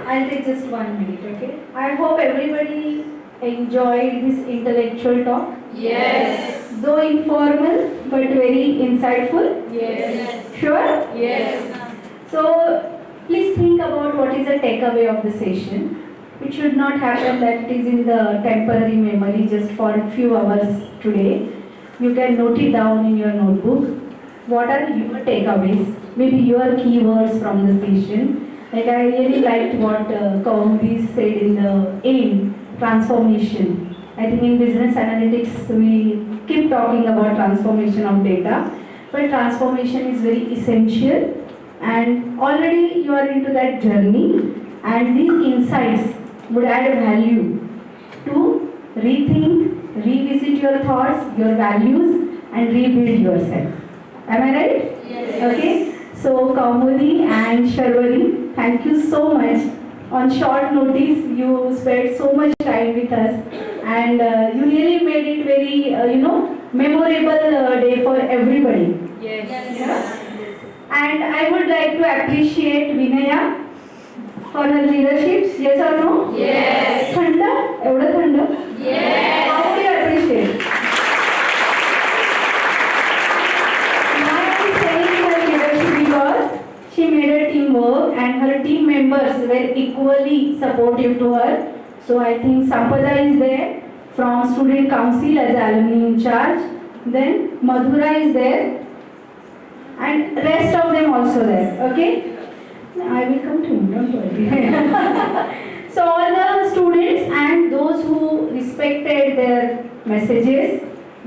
I'll take just 1 minute, okay? I hope everybody enjoyed this intellectual talk. Yes. Though informal, but very insightful. Yes. Sure? Yes. So please think about what is the takeaway of the session. It should not happen that it is in the temporary memory just for a few hours today. You can note it down in your notebook. What are your takeaways? Maybe your keywords from the session. Like I really liked what Kaumudee said in the AIM, transformation. I think in business analytics we keep talking about transformation of data. but transformation is very essential, and already you are into that journey, and these insights would add value to rethink, revisit your thoughts, your values, and rebuild yourself. Am I right? Yes. Okay. So Kaumudee and Sharvaree, thank you so much. On short notice, you spent so much time with us, and you really made it very, memorable day for everybody. Yes. Yeah? And I would like to appreciate Vinaya for her leadership. Yes or no? Yes. Thanda? Evda thanda? Yes. How would you appreciate? Why I am saying her leadership because she made her teamwork and her team members were equally supportive to her. So I think Sampada is there from Student Council as alumni in charge. Then Madhura is there and rest of them also there. Okay? I will come to him, don't worry. So all the students and those who respected their messages,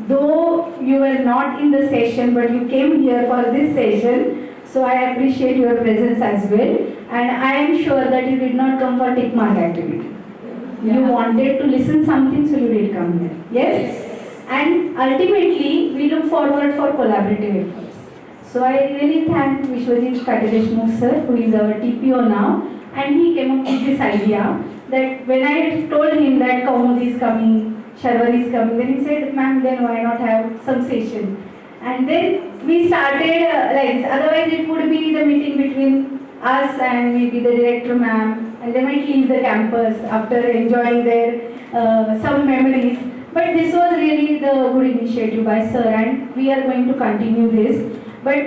though you were not in the session but you came here for this session, so I appreciate your presence as well, and I am sure that you did not come for tick mark activity. You wanted to listen something, so you did come here. Yes? And ultimately, we look forward for collaborative efforts. So I really thank Vishwajit Katadeshmukh sir, who is our TPO now, and he came up with this idea that when I told him that Kaumudee is coming, Sharvaree is coming, then he said, ma'am, then why not have some session? And then we started like this. Otherwise, it would be the meeting between us and maybe the director ma'am, and they might leave the campus after enjoying their some memories. But this was really the good initiative by sir, and we are going to continue this. But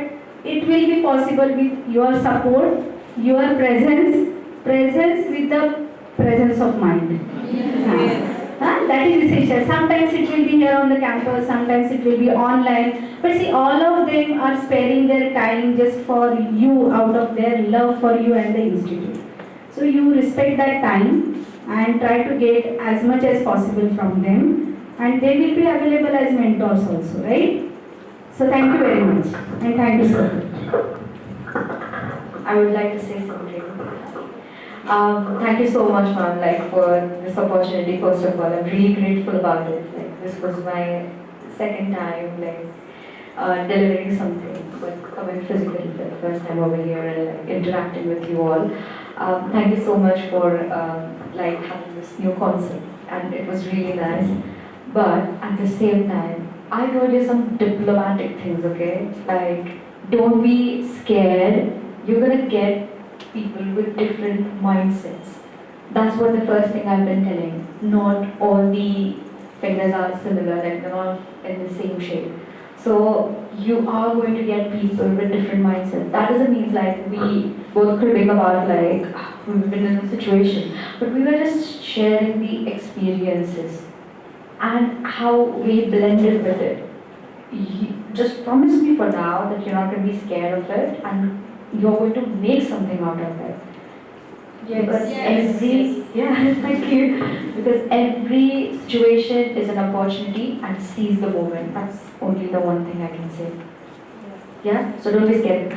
it will be possible with your support, your presence with the presence of mind. Yes. That is essential. Sometimes it will be here on the campus, sometimes it will be online. But see, all of them are sparing their time just for you, out of their love for you and the institute. So you respect that time and try to get as much as possible from them. And they will be available as mentors also, right? So thank you very much. And thank you, sir. I would like to say something. Thank you so much, ma'am, for this opportunity. First of all, I'm really grateful about it. This was my second time, delivering something, but coming physically for the first time over here and interacting with you all. Thank you so much for having this new concept, and it was really nice. But at the same time, I told you some diplomatic things, okay? Don't be scared. You're gonna get people with different mindsets. That's what the first thing I've been telling. Not all the fingers are similar, they're not in the same shape. So you are going to get people with different mindsets. That doesn't mean we both cribbing about we've been in a situation, but we were just sharing the experiences and how we blended with it. Just promise me for now that you're not going to be scared of it and you're going to make something out of it. Yes. Because thank you. Because every situation is an opportunity, and seize the moment. That's only the one thing I can say. Yeah? So don't be scared.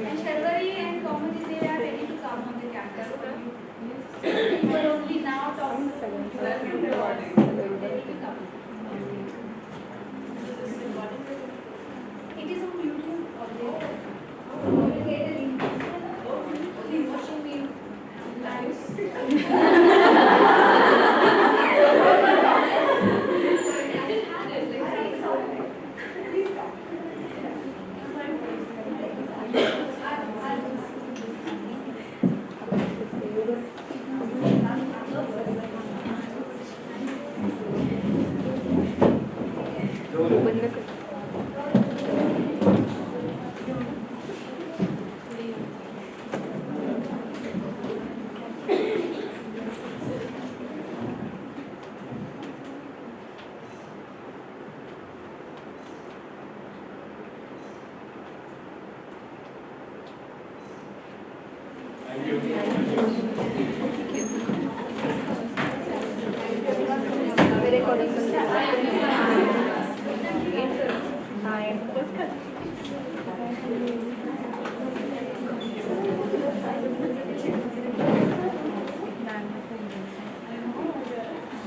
And Sharvaree and Kaumudee, they are ready to come on the campus. We were only now talking to them. Ready to come. It is on YouTube already. Please watching me live. Recording.